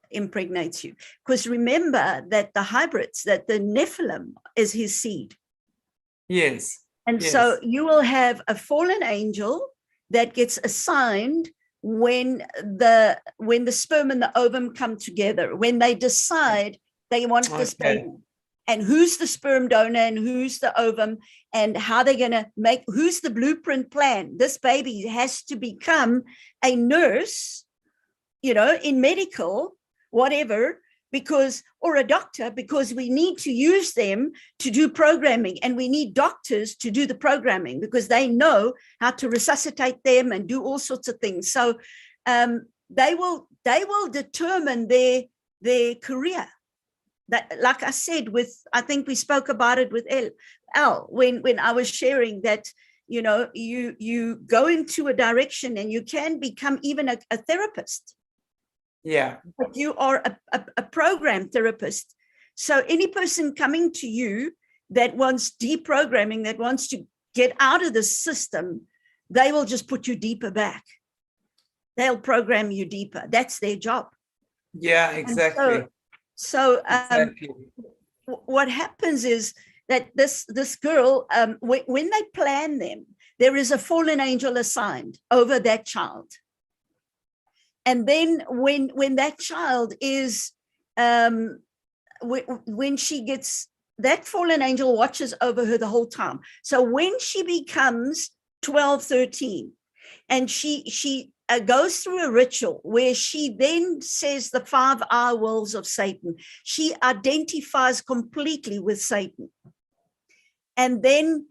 impregnates you. Because remember that the hybrids, that the Nephilim is his seed. Yes. And so you will have a fallen angel that gets assigned when the sperm and the ovum come together, when they decide they want this baby. And who's the sperm donor and who's the ovum, and how they're going to who's the blueprint plan. This baby has to become a nurse, in medical, whatever, or a doctor, because we need to use them to do programming, and we need doctors to do the programming because they know how to resuscitate them and do all sorts of things. So they will determine their career. That, like I said, I think we spoke about it with Al when I was sharing that, you go into a direction and you can become even a therapist. Yeah. But you are a program therapist. So any person coming to you that wants deprogramming, that wants to get out of the system, they will just put you deeper back. They'll program you deeper. That's their job. Yeah, exactly. So what happens is that this girl, when they plan them, there is a fallen angel assigned over that child. And then when that child is, when she gets, that fallen angel watches over her the whole time. So when she becomes 12, 13, and she goes through a ritual where she then says the 5 I wills of Satan. She identifies completely with Satan. And then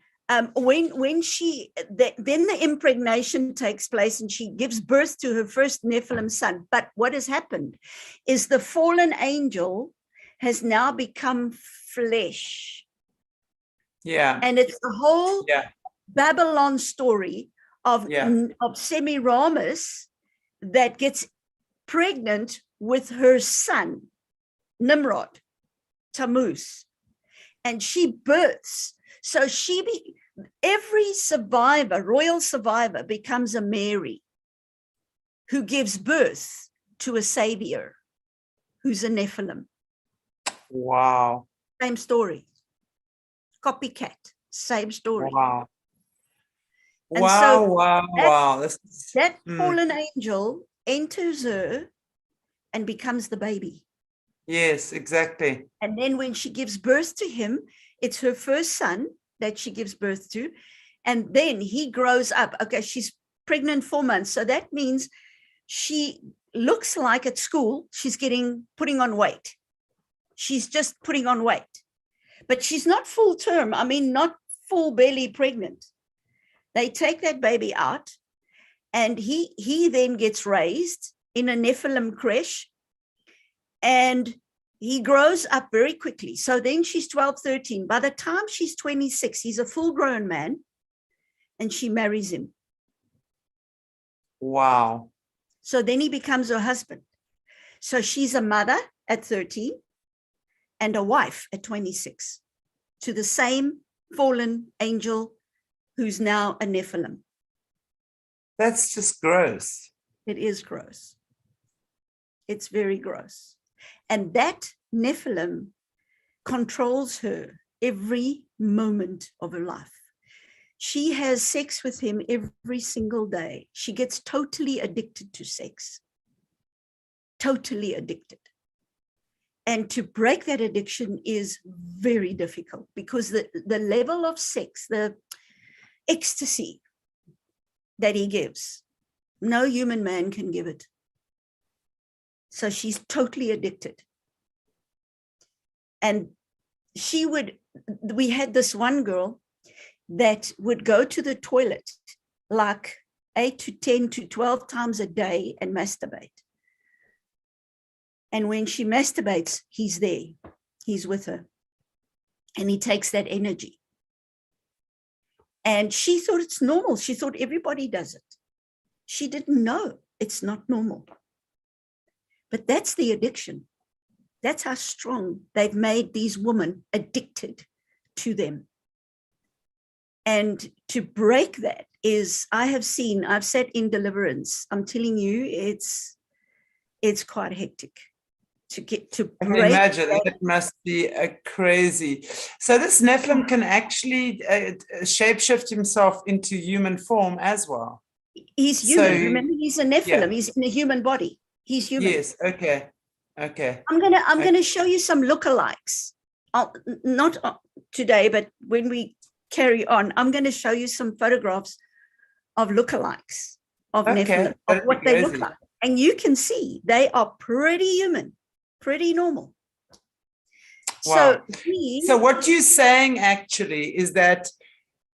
when then the impregnation takes place and she gives birth to her first Nephilim son. But what has happened is the fallen angel has now become flesh. Yeah. And it's the whole Babylon story of Semiramis that gets pregnant with her son, Nimrod, Tammuz, and she births. So every survivor, royal survivor, becomes a Mary who gives birth to a savior who's a Nephilim. Wow. Same story. Copycat, same story. Wow. And wow. That fallen angel enters her and becomes the baby. Yes, exactly. And then when she gives birth to him, it's her first son that she gives birth to. And then he grows up. Okay, she's pregnant 4 months. So that means she looks like at school, she's putting on weight. She's just putting on weight. But she's not full term. I mean, not full belly pregnant. They take that baby out, and he then gets raised in a Nephilim creche, and he grows up very quickly. So then she's 12, 13. By the time she's 26, he's a full-grown man, and she marries him. Wow. So then he becomes her husband. So she's a mother at 13 and a wife at 26 to the same fallen angel who's now a Nephilim. That's just gross. It is gross. It's very gross. And that Nephilim controls her every moment of her life. She has sex with him every single day. She gets totally addicted to sex. Totally addicted. and to break that addiction is very difficult, because the level of sex, the ecstasy that he gives, no human man can give it. So she's totally addicted. And we had this one girl that would go to the toilet like 8 to 10 to 12 times a day and masturbate. And when she masturbates, he's there, he's with her, and he takes that energy. And she thought it's normal. She thought everybody does it. She didn't know it's not normal. But that's the addiction. That's how strong they've made these women addicted to them. And to break that is, I've sat in deliverance. I'm telling you, it's quite hectic to get to break. I can imagine it must be a crazy. So this Nephilim can actually shapeshift himself into human form as well. He's human. So, remember, he's a Nephilim. Yeah. He's in a human body. He's human. Yes. Okay. I'm gonna show you some lookalikes. Not today, but when we carry on, I'm going to show you some photographs of lookalikes of Nephilim, of what they look like, and you can see they are pretty human, pretty normal. Wow. So what you're saying actually is that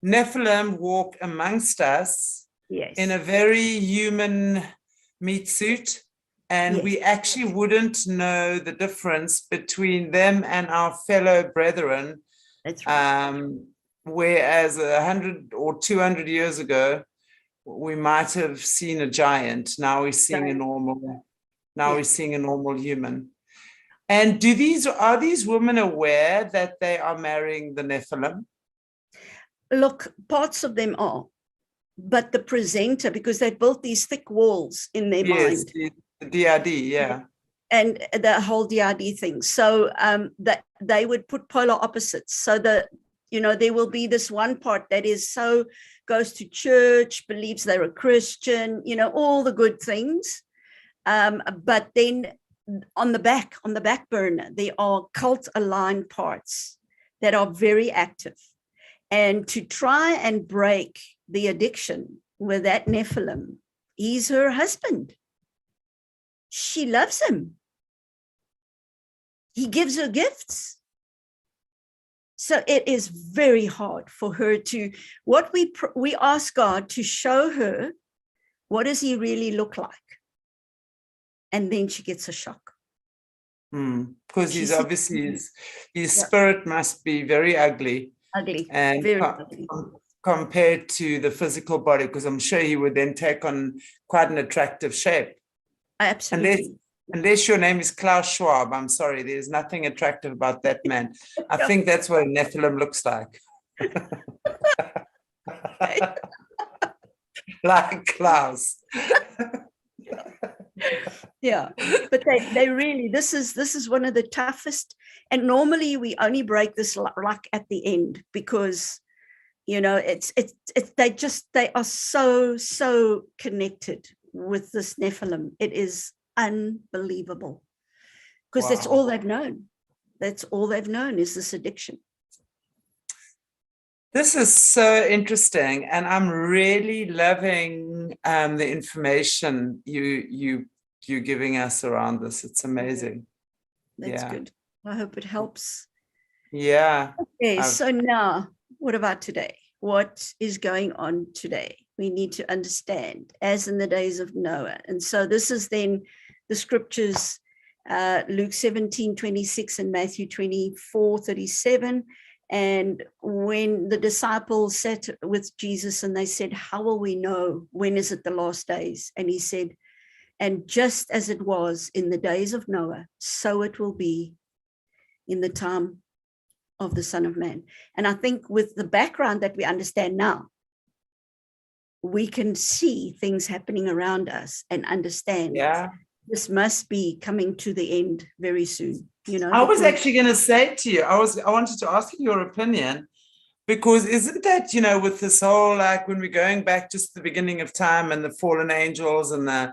Nephilim walk amongst us, yes, in a very human meat suit, and yes, we actually wouldn't know the difference between them and our fellow brethren. That's right. Whereas 100 or 200 years ago, we might have seen a giant. Now we're seeing a normal. Now we're seeing a normal human. And are these women aware that they are marrying the Nephilim? Look, parts of them are, but the presenter, because they built these thick walls in their mind. Yes, the DRD, yeah. And the whole DRD thing. So that they would put polar opposites. So there will be this one part that goes to church, believes they're a Christian, all the good things. But then on the back burner, there are cult aligned parts that are very active. And to try and break the addiction with that Nephilim, he's her husband. She loves him. He gives her gifts. So it is very hard for her to, we ask God to show her, what does he really look like? And then she gets a shock. Because he's obviously, his spirit must be very ugly. Ugly, and very ugly. Compared to the physical body, because I'm sure he would then take on quite an attractive shape. Absolutely. Unless your name is Klaus Schwab, I'm sorry, there's nothing attractive about that man. I think that's what a Nephilim looks like. Like Klaus. Yeah, but they really, this is one of the toughest. And normally we only break this like at the end, because they are so connected with this Nephilim. It is unbelievable, because that's all they've known. That's all they've known is this addiction. This is so interesting, and I'm really loving the information you're giving us around this. It's amazing. That's good. I hope it helps. Yeah. Okay, so now what about today? What is going on today? We need to understand, as in the days of Noah. And so this is then the scriptures, Luke 17:26 and Matthew 24:37. And when the disciples sat with Jesus and they said, how will we know? When is it the last days? And he said, and just as it was in the days of Noah, so it will be in the time of the Son of Man. And I think with the background that we understand now, we can see things happening around us and understand this must be coming to the end very soon. I was actually going to say to you, I wanted to ask you your opinion, because isn't that, with this whole, like when we're going back just to the beginning of time and the fallen angels and the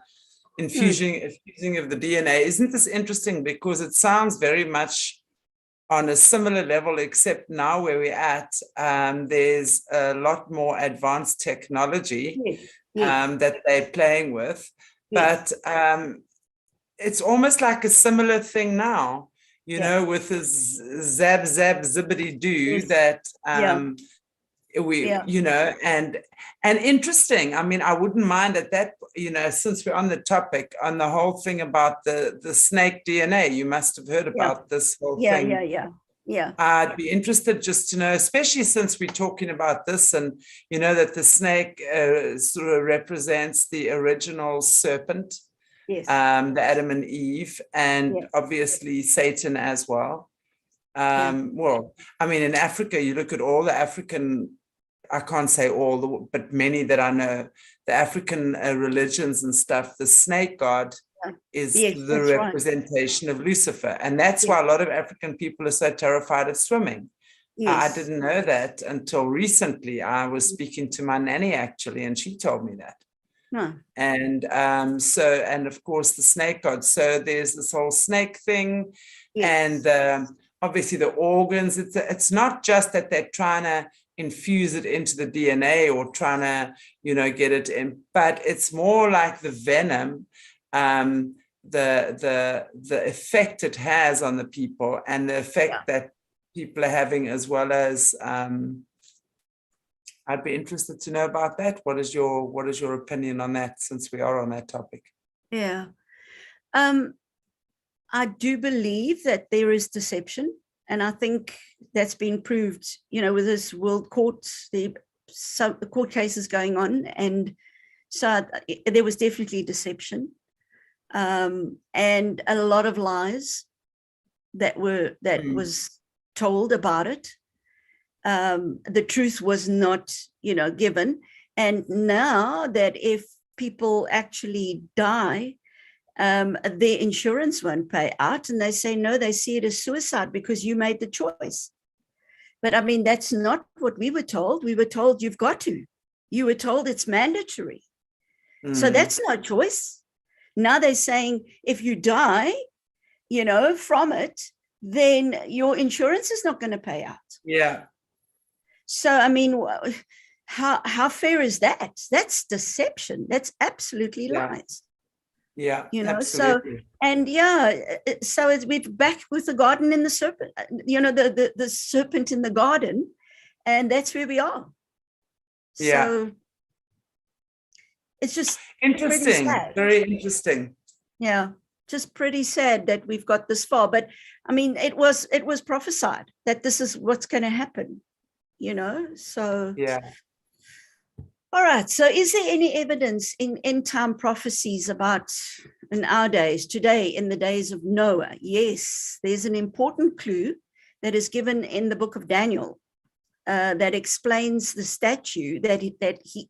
infusing of the DNA. Isn't this interesting? Because it sounds very much on a similar level, except now where we're at, there's a lot more advanced technology that they're playing with. But it's almost like a similar thing now, you know, with this zab, zab, zibbity doo that you know, and interesting. I mean, I wouldn't mind at that, you know, since we're on the topic, on the whole thing about the snake DNA. You must have heard about this whole thing. Yeah. I'd be interested just to know, especially since we're talking about this, and you know that the snake sort of represents the original serpent, the Adam and Eve, and obviously Satan as well. Well, I mean, in Africa, you look at all the African, I can't say all, but many that I know, the African religions and stuff, the snake god is the representation of Lucifer. And that's why a lot of African people are so terrified of swimming. I didn't know that until recently. I was speaking to my nanny, actually, and she told me that. And and of course, the snake god. So there's this whole snake thing. And obviously the organs, it's not just that they're trying to infuse it into the DNA or trying to, you know, get it in, but it's more like the venom, the effect it has on the people, and the effect that people are having, as well as I'd be interested to know about that. What is your opinion on that, since we are on that topic? I do believe that there is deception, and I think that's been proved, you know, with this world court, the court cases going on, and so there was definitely deception, and a lot of lies that was told about it. The truth was not, you know, given, and now that if people actually die, their insurance won't pay out, and they say no, they see it as suicide because you made the choice. But I mean, that's not what we were told. We were told you were told it's mandatory. So that's no choice. Now they're saying if you die, you know, from it, then your insurance is not going to pay out. So I mean, how fair is that? That's deception. That's absolutely lies. You know, absolutely. So we're back with the garden and the serpent, you know, the serpent in the garden, and that's where we are. So it's just interesting, very interesting. Just pretty sad that we've got this far. But I mean, it was prophesied that this is what's going to happen, you know. So all right. So is there any evidence in end time prophecies about in our days, today, in the days of Noah? Yes, there's an important clue that is given in the book of Daniel that explains the statue that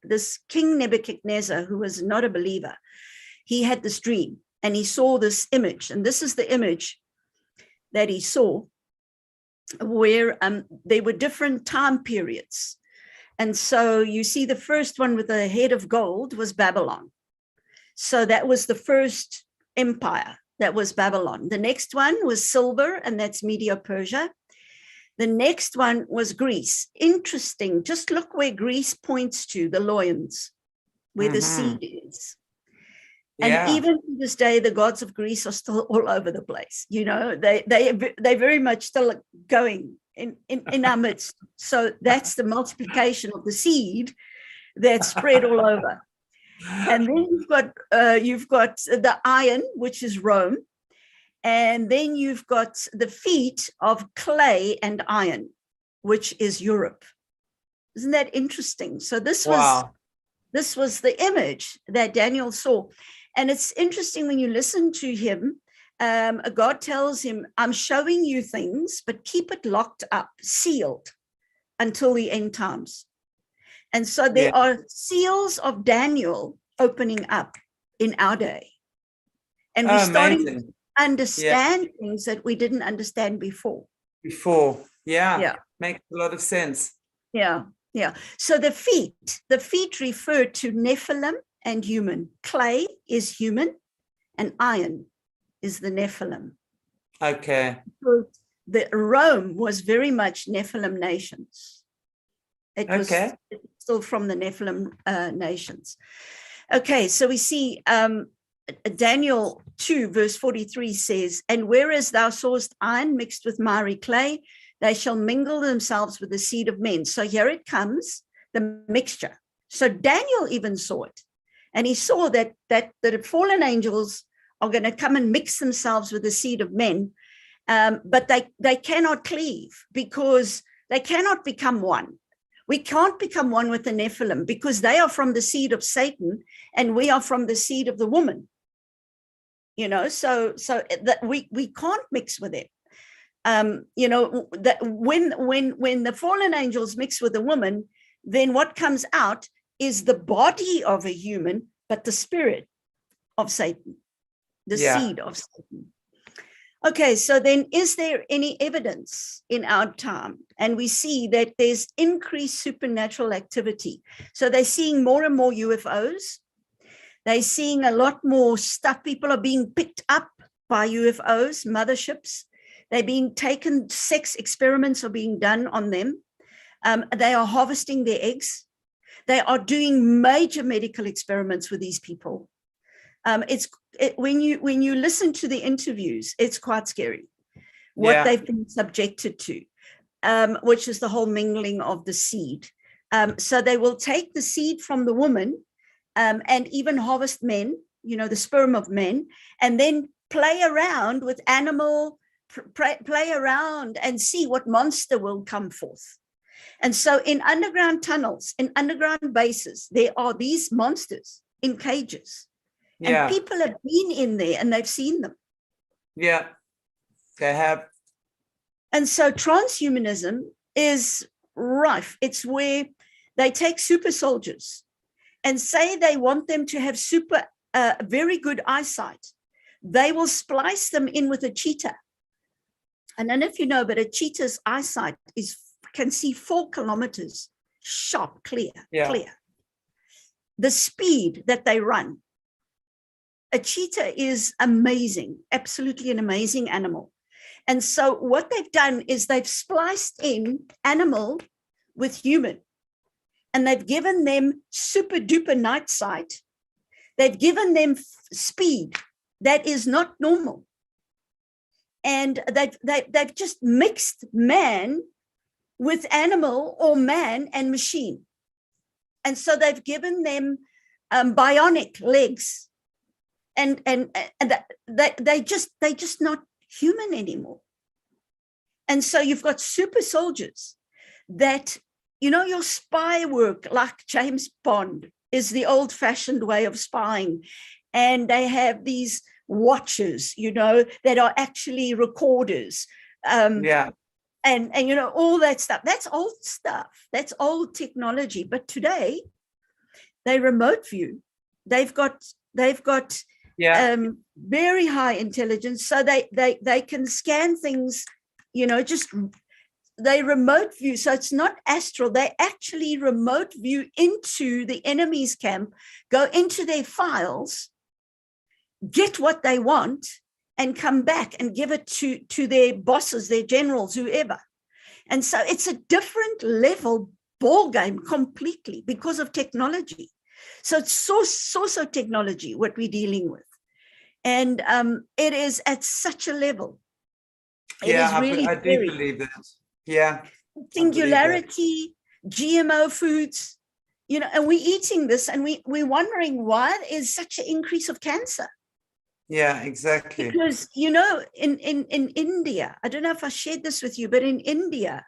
this King Nebuchadnezzar, who was not a believer, he had this dream and he saw this image. And this is the image that he saw, where there were different time periods. And so you see the first one with the head of gold was Babylon. So that was the first empire, that was Babylon. The next one was silver, and that's Medo-Persia. The next one was Greece. Interesting. Just look where Greece points to, the loins, where the seed is. And even to this day, the gods of Greece are still all over the place. You know, they very much still going in our midst. So that's the multiplication of the seed that's spread all over. And then you've got the iron, which is Rome, and then you've got the feet of clay and iron, which is Europe. Isn't that interesting? So this was the image that Daniel saw. And it's interesting when you listen to him, God tells him, I'm showing you things, but keep it locked up, sealed until the end times. And so there are seals of Daniel opening up in our day. And we're starting to understand things that we didn't understand before. Makes a lot of sense. So the feet refer to Nephilim and human. Clay is human, and iron is the Nephilim. Okay. The Rome was very much Nephilim nations. It was still from the Nephilim nations. Okay, so we see Daniel 2 verse 43 says, and whereas thou sawest iron mixed with miry clay, they shall mingle themselves with the seed of men. So here it comes, the mixture. So Daniel even saw it. And he saw that the fallen angels are going to come and mix themselves with the seed of men. But they cannot cleave because they cannot become one. We can't become one with the Nephilim because they are from the seed of Satan and we are from the seed of the woman. You know, so that we can't mix with them. You know, that when the fallen angels mix with a woman, then what comes out is the body of a human, but the spirit of Satan, the seed of Satan. Okay, so then is there any evidence in our time? And we see that there's increased supernatural activity. So they're seeing more and more UFOs. They're seeing a lot more stuff. People are being picked up by UFOs, motherships. They're being taken, sex experiments are being done on them. They are harvesting their eggs. They are doing major medical experiments with these people. When you listen to the interviews, it's quite scary what they've been subjected to, which is the whole mingling of the seed. So they will take the seed from the woman and even harvest men, you know, the sperm of men, and then play around with animal, play around and see what monster will come forth. And so in underground tunnels, in underground bases, there are these monsters in cages. And people have been in there and they've seen them. Yeah, they have. And so transhumanism is rife. It's where they take super soldiers and say they want them to have very good eyesight. They will splice them in with a cheetah. I don't know if you know, but a cheetah's eyesight can see 4 kilometers, sharp, clear. The speed that they run. A cheetah is amazing, absolutely an amazing animal. And so what they've done is they've spliced in animal with human, and they've given them super duper night sight. They've given them speed that is not normal. And they've just mixed man with animal or man and machine. And so they've given them bionic legs. And they just not human anymore. And so you've got super soldiers that, you know, your spy work, like James Bond, is the old-fashioned way of spying. And they have these watches, you know, that are actually recorders. And you know, all that stuff. That's old stuff. That's old technology. But today, they remote view. They've got very high intelligence, so they can scan things, you know, just they remote view. So it's not astral, they actually remote view into the enemy's camp, go into their files, get what they want, and come back and give it to their bosses, their generals, whoever. And so it's a different level ball game completely because of technology. So it's so technology, what we're dealing with. And it is at such a level. It is really I do believe that. Yeah. Singularity, GMO foods, you know, and we're eating this and we're wondering why there's such an increase of cancer. Yeah, exactly. Because, you know, in India, I don't know if I shared this with you, but in India,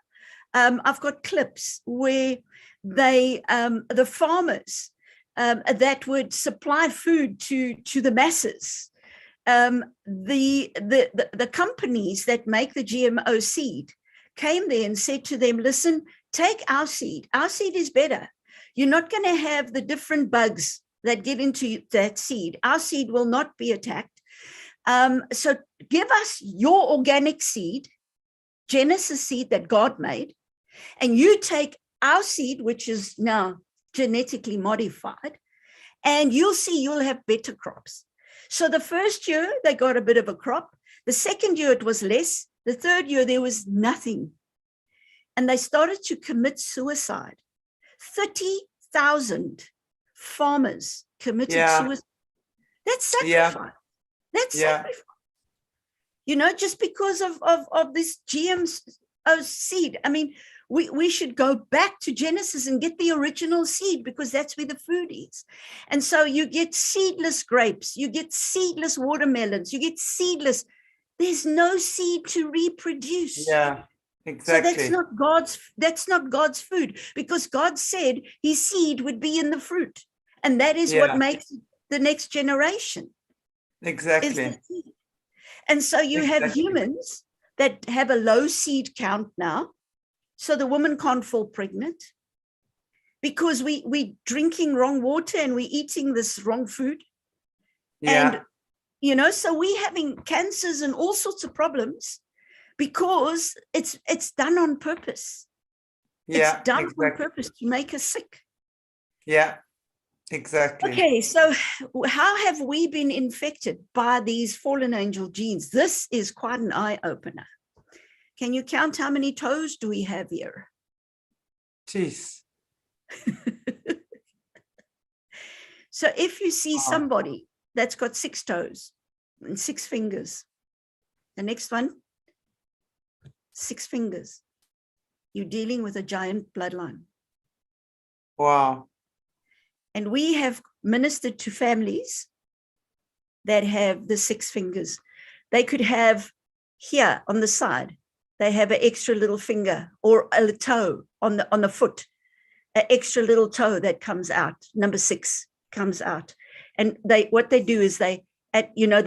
I've got clips where the farmers that would supply food to the masses, the companies that make the GMO seed came there and said to them, listen, take our seed. Our seed is better. You're not going to have the different bugs that get into that seed. Our seed will not be attacked. So give us your organic seed, Genesis seed that God made, and you take our seed, which is now genetically modified, and you'll see you'll have better crops. So the first year they got a bit of a crop. The second year it was less. The third year there was nothing. And they started to commit suicide. 30,000 farmers committed suicide. That's sacrifice. That's sacrifice. You know, just because of this GM seed. I mean, we should go back to Genesis and get the original seed, because that's where the food is. And so you get seedless grapes, you get seedless watermelons, you get seedless. There's no seed to reproduce. Yeah, exactly. So that's not God's food, because God said his seed would be in the fruit. And that is what makes the next generation. Exactly. And so you have humans that have a low seed count now. So the woman can't fall pregnant because we're drinking wrong water and we're eating this wrong food. Yeah. And, you know, so we're having cancers and all sorts of problems because it's done on purpose. Yeah, it's done on purpose to make us sick. Yeah, exactly. Okay, so how have we been infected by these fallen angel genes? This is quite an eye-opener. Can you count how many toes do we have here? Jeez. So if you see somebody that's got 6 toes and 6 fingers, the next one, 6 fingers, you're dealing with a giant bloodline. Wow. And we have ministered to families that have the 6 fingers. They could have here on the side, they have an extra little finger or a toe on the foot, an extra little toe that comes out, number 6 comes out. And what they do is the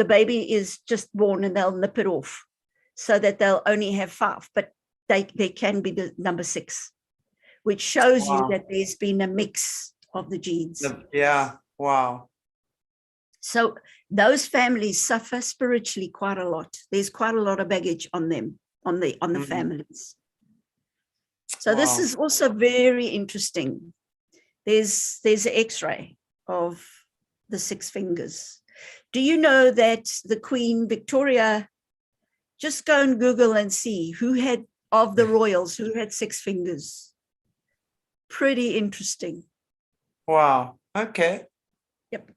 baby is just born and they'll nip it off so that they'll only have 5, but they can be the number 6, which shows you that there's been a mix of the genes. Yeah, wow. So those families suffer spiritually quite a lot. There's quite a lot of baggage on them, on the families. So this is also very interesting. There's an X-ray of the 6 fingers. Do you know that the Queen Victoria, just go and Google and see who had, of the royals, who had 6 fingers? Pretty interesting. Wow. Okay. Yep.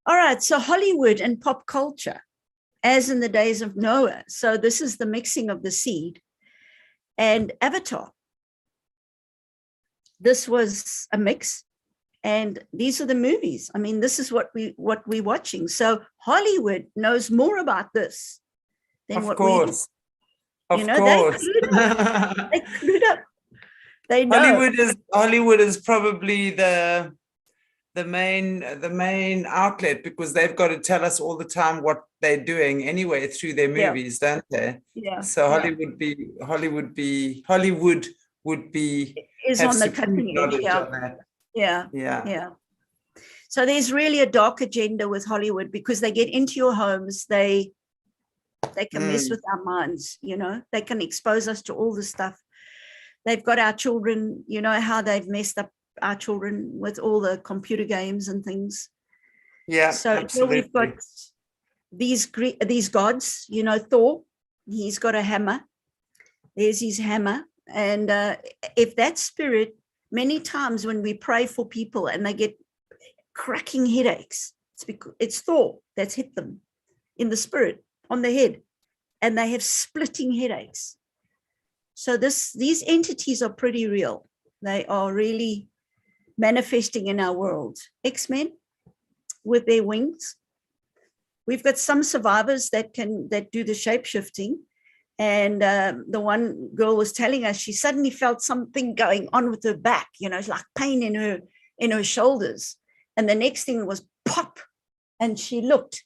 All right. So Hollywood and pop culture, as in the days of Noah. So this is the mixing of the seed. And Avatar. This was a mix. And these are the movies. I mean, this is what we're watching. So Hollywood knows more about this than what we do. Of course. They clued up. They know. Hollywood is probably the main outlet, because they've got to tell us all the time what they're doing anyway through their movies, don't they? Yeah. So Hollywood would be is on the cutting edge. Yeah. So there's really a dark agenda with Hollywood, because they get into your homes, they can mess with our minds, you know, they can expose us to all this stuff. They've got our children, you know, how they've messed up our children with all the computer games and things. Yeah, so absolutely. We've got these gods, you know, Thor, he's got a hammer. There's his hammer. And if that spirit, many times when we pray for people and they get cracking headaches, it's because it's Thor that's hit them in the spirit on the head, and they have splitting headaches. So these entities are pretty real. They are really manifesting in our world. X-Men with their wings. We've got some survivors that do the shape-shifting. And the one girl was telling us she suddenly felt something going on with her back, you know, it's like pain in her shoulders. And the next thing was pop. And she looked,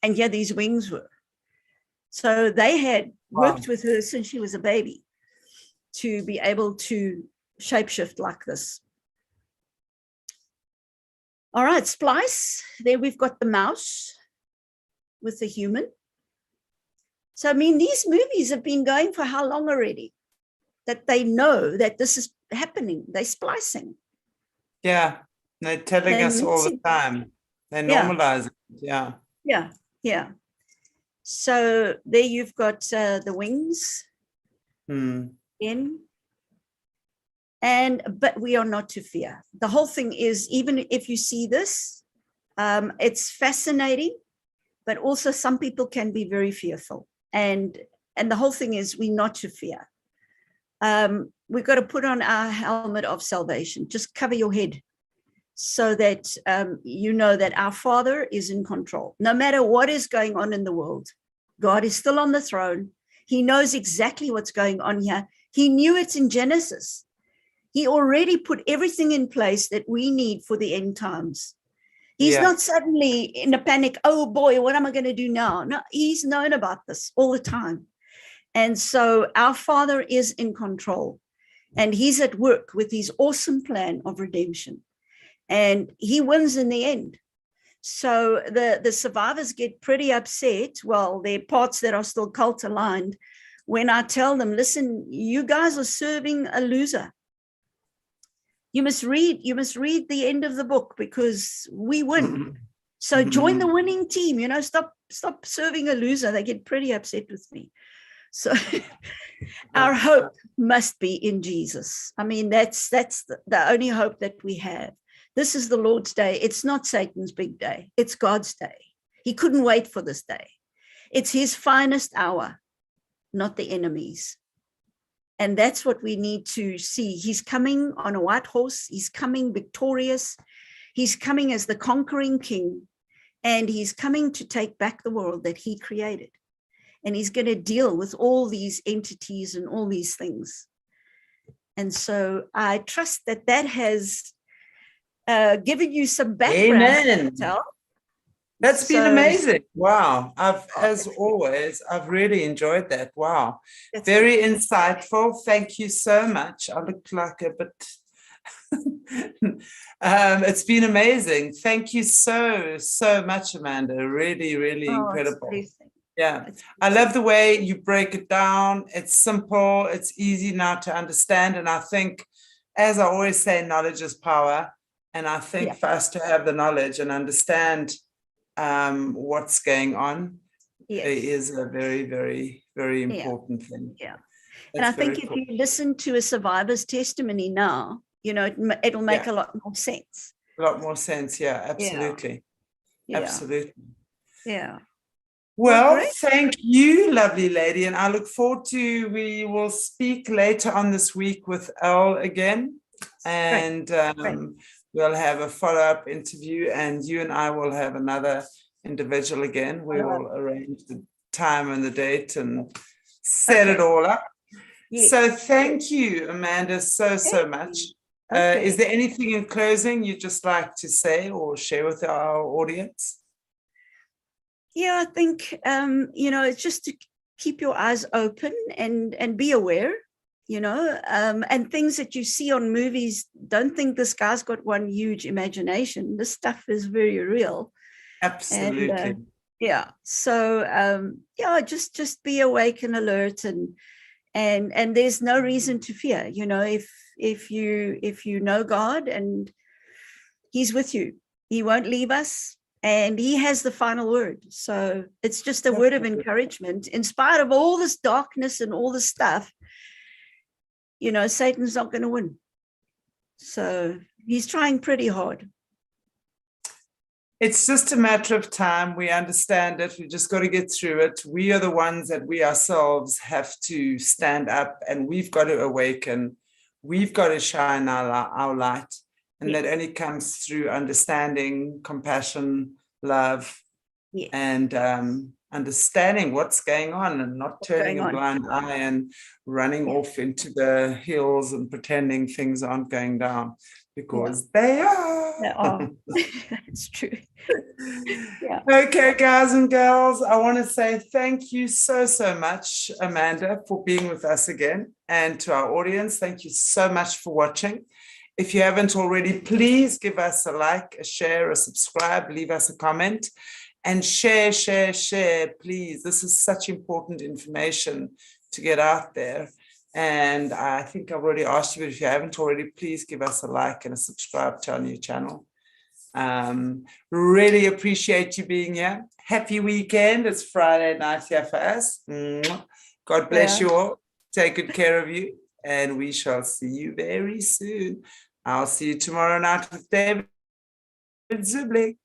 and yeah, these wings were. So they had worked with her since she was a baby to be able to shapeshift like this. All right, splice. There we've got the mouse with the human. So, I mean, these movies have been going for how long already? That they know that this is happening. They're splicing. Yeah, they're telling us all the time. They Yeah. normalize it. Yeah. Yeah. Yeah. So there you've got the wings in. But we are not to fear. The whole thing is, even if you see this, it's fascinating, but also some people can be very fearful. And the whole thing is, we're not to fear. We've got to put on our helmet of salvation. Just cover your head so that you know that our Father is in control. No matter what is going on in the world, God is still on the throne. He knows exactly what's going on here. He knew it in Genesis. He already put everything in place that we need for the end times. He's not suddenly in a panic. Oh boy, what am I going to do now? No, he's known about this all the time. And so our Father is in control, and he's at work with his awesome plan of redemption, and he wins in the end. So the survivors get pretty upset. Well, there are parts that are still cult aligned when I tell them, listen, you guys are serving a loser. You must read the end of the book, because we win. So join the winning team, stop serving a loser. They get pretty upset with me. So our hope must be in Jesus. I mean, that's the only hope that we have. This is the Lord's day. It's not Satan's big day. It's God's day. He couldn't wait for this day. It's his finest hour, not the enemy's. And that's what we need to see. He's coming on a white horse. He's coming victorious. He's coming as the conquering king. And he's coming to take back the world that he created. And he's going to deal with all these entities and all these things. And so I trust that has given you some background. Amen. That's been amazing. Wow. As always, I've really enjoyed that. Wow. Very insightful. Thank you so much. I look like a bit, it's been amazing. Thank you so much, Amanda. Really, really incredible. Yeah. I love the way you break it down. It's simple. It's easy now to understand. And I think, as I always say, knowledge is power. And I think for us to have the knowledge and understand what's going on is a very, very, very important thing. Yeah. And I think if you listen to a survivor's testimony now, it'll make a lot more sense. A lot more sense. Yeah, absolutely. Absolutely. Yeah. Well, thank you, lovely lady. And I look forward we will speak later on this week with Elle again. And we'll have a follow-up interview, and you and I will have another individual again. We will arrange the time and the date and set it all up. Yes. So thank you, Amanda, so much. Is there anything in closing you'd just like to say or share with our audience? Yeah, I think, it's just to keep your eyes open and be aware. And things that you see on movies, don't think this guy's got one huge imagination. This stuff is very real. Absolutely. And, so just be awake and alert, and there's no reason to fear. If you know God and he's with you, he won't leave us, and he has the final word. So it's just a word of encouragement. In spite of all this darkness and all this stuff, Satan's not going to win. So he's trying pretty hard. It's just a matter of time. We understand it. We just got to get through it. We are the ones that we ourselves have to stand up, and we've got to awaken. We've got to shine our light. And that only comes through understanding, compassion, love, and understanding what's going on, and not turning a blind eye and running off into the hills and pretending things aren't going down, because they are. They are. It's true. Okay, guys and girls, I want to say thank you so much, Amanda, for being with us again. And to our audience, thank you so much for watching. If you haven't already, please give us a like, a share, a subscribe, leave us a comment, and share, please. This is such important information to get out there. And I think I've already asked you, but if you haven't already, please give us a like and a subscribe to our new channel. Really appreciate you being here. Happy weekend. It's Friday night here for us. God bless you all. Take good care of you. And we shall see you very soon. I'll see you tomorrow night with David Zublik.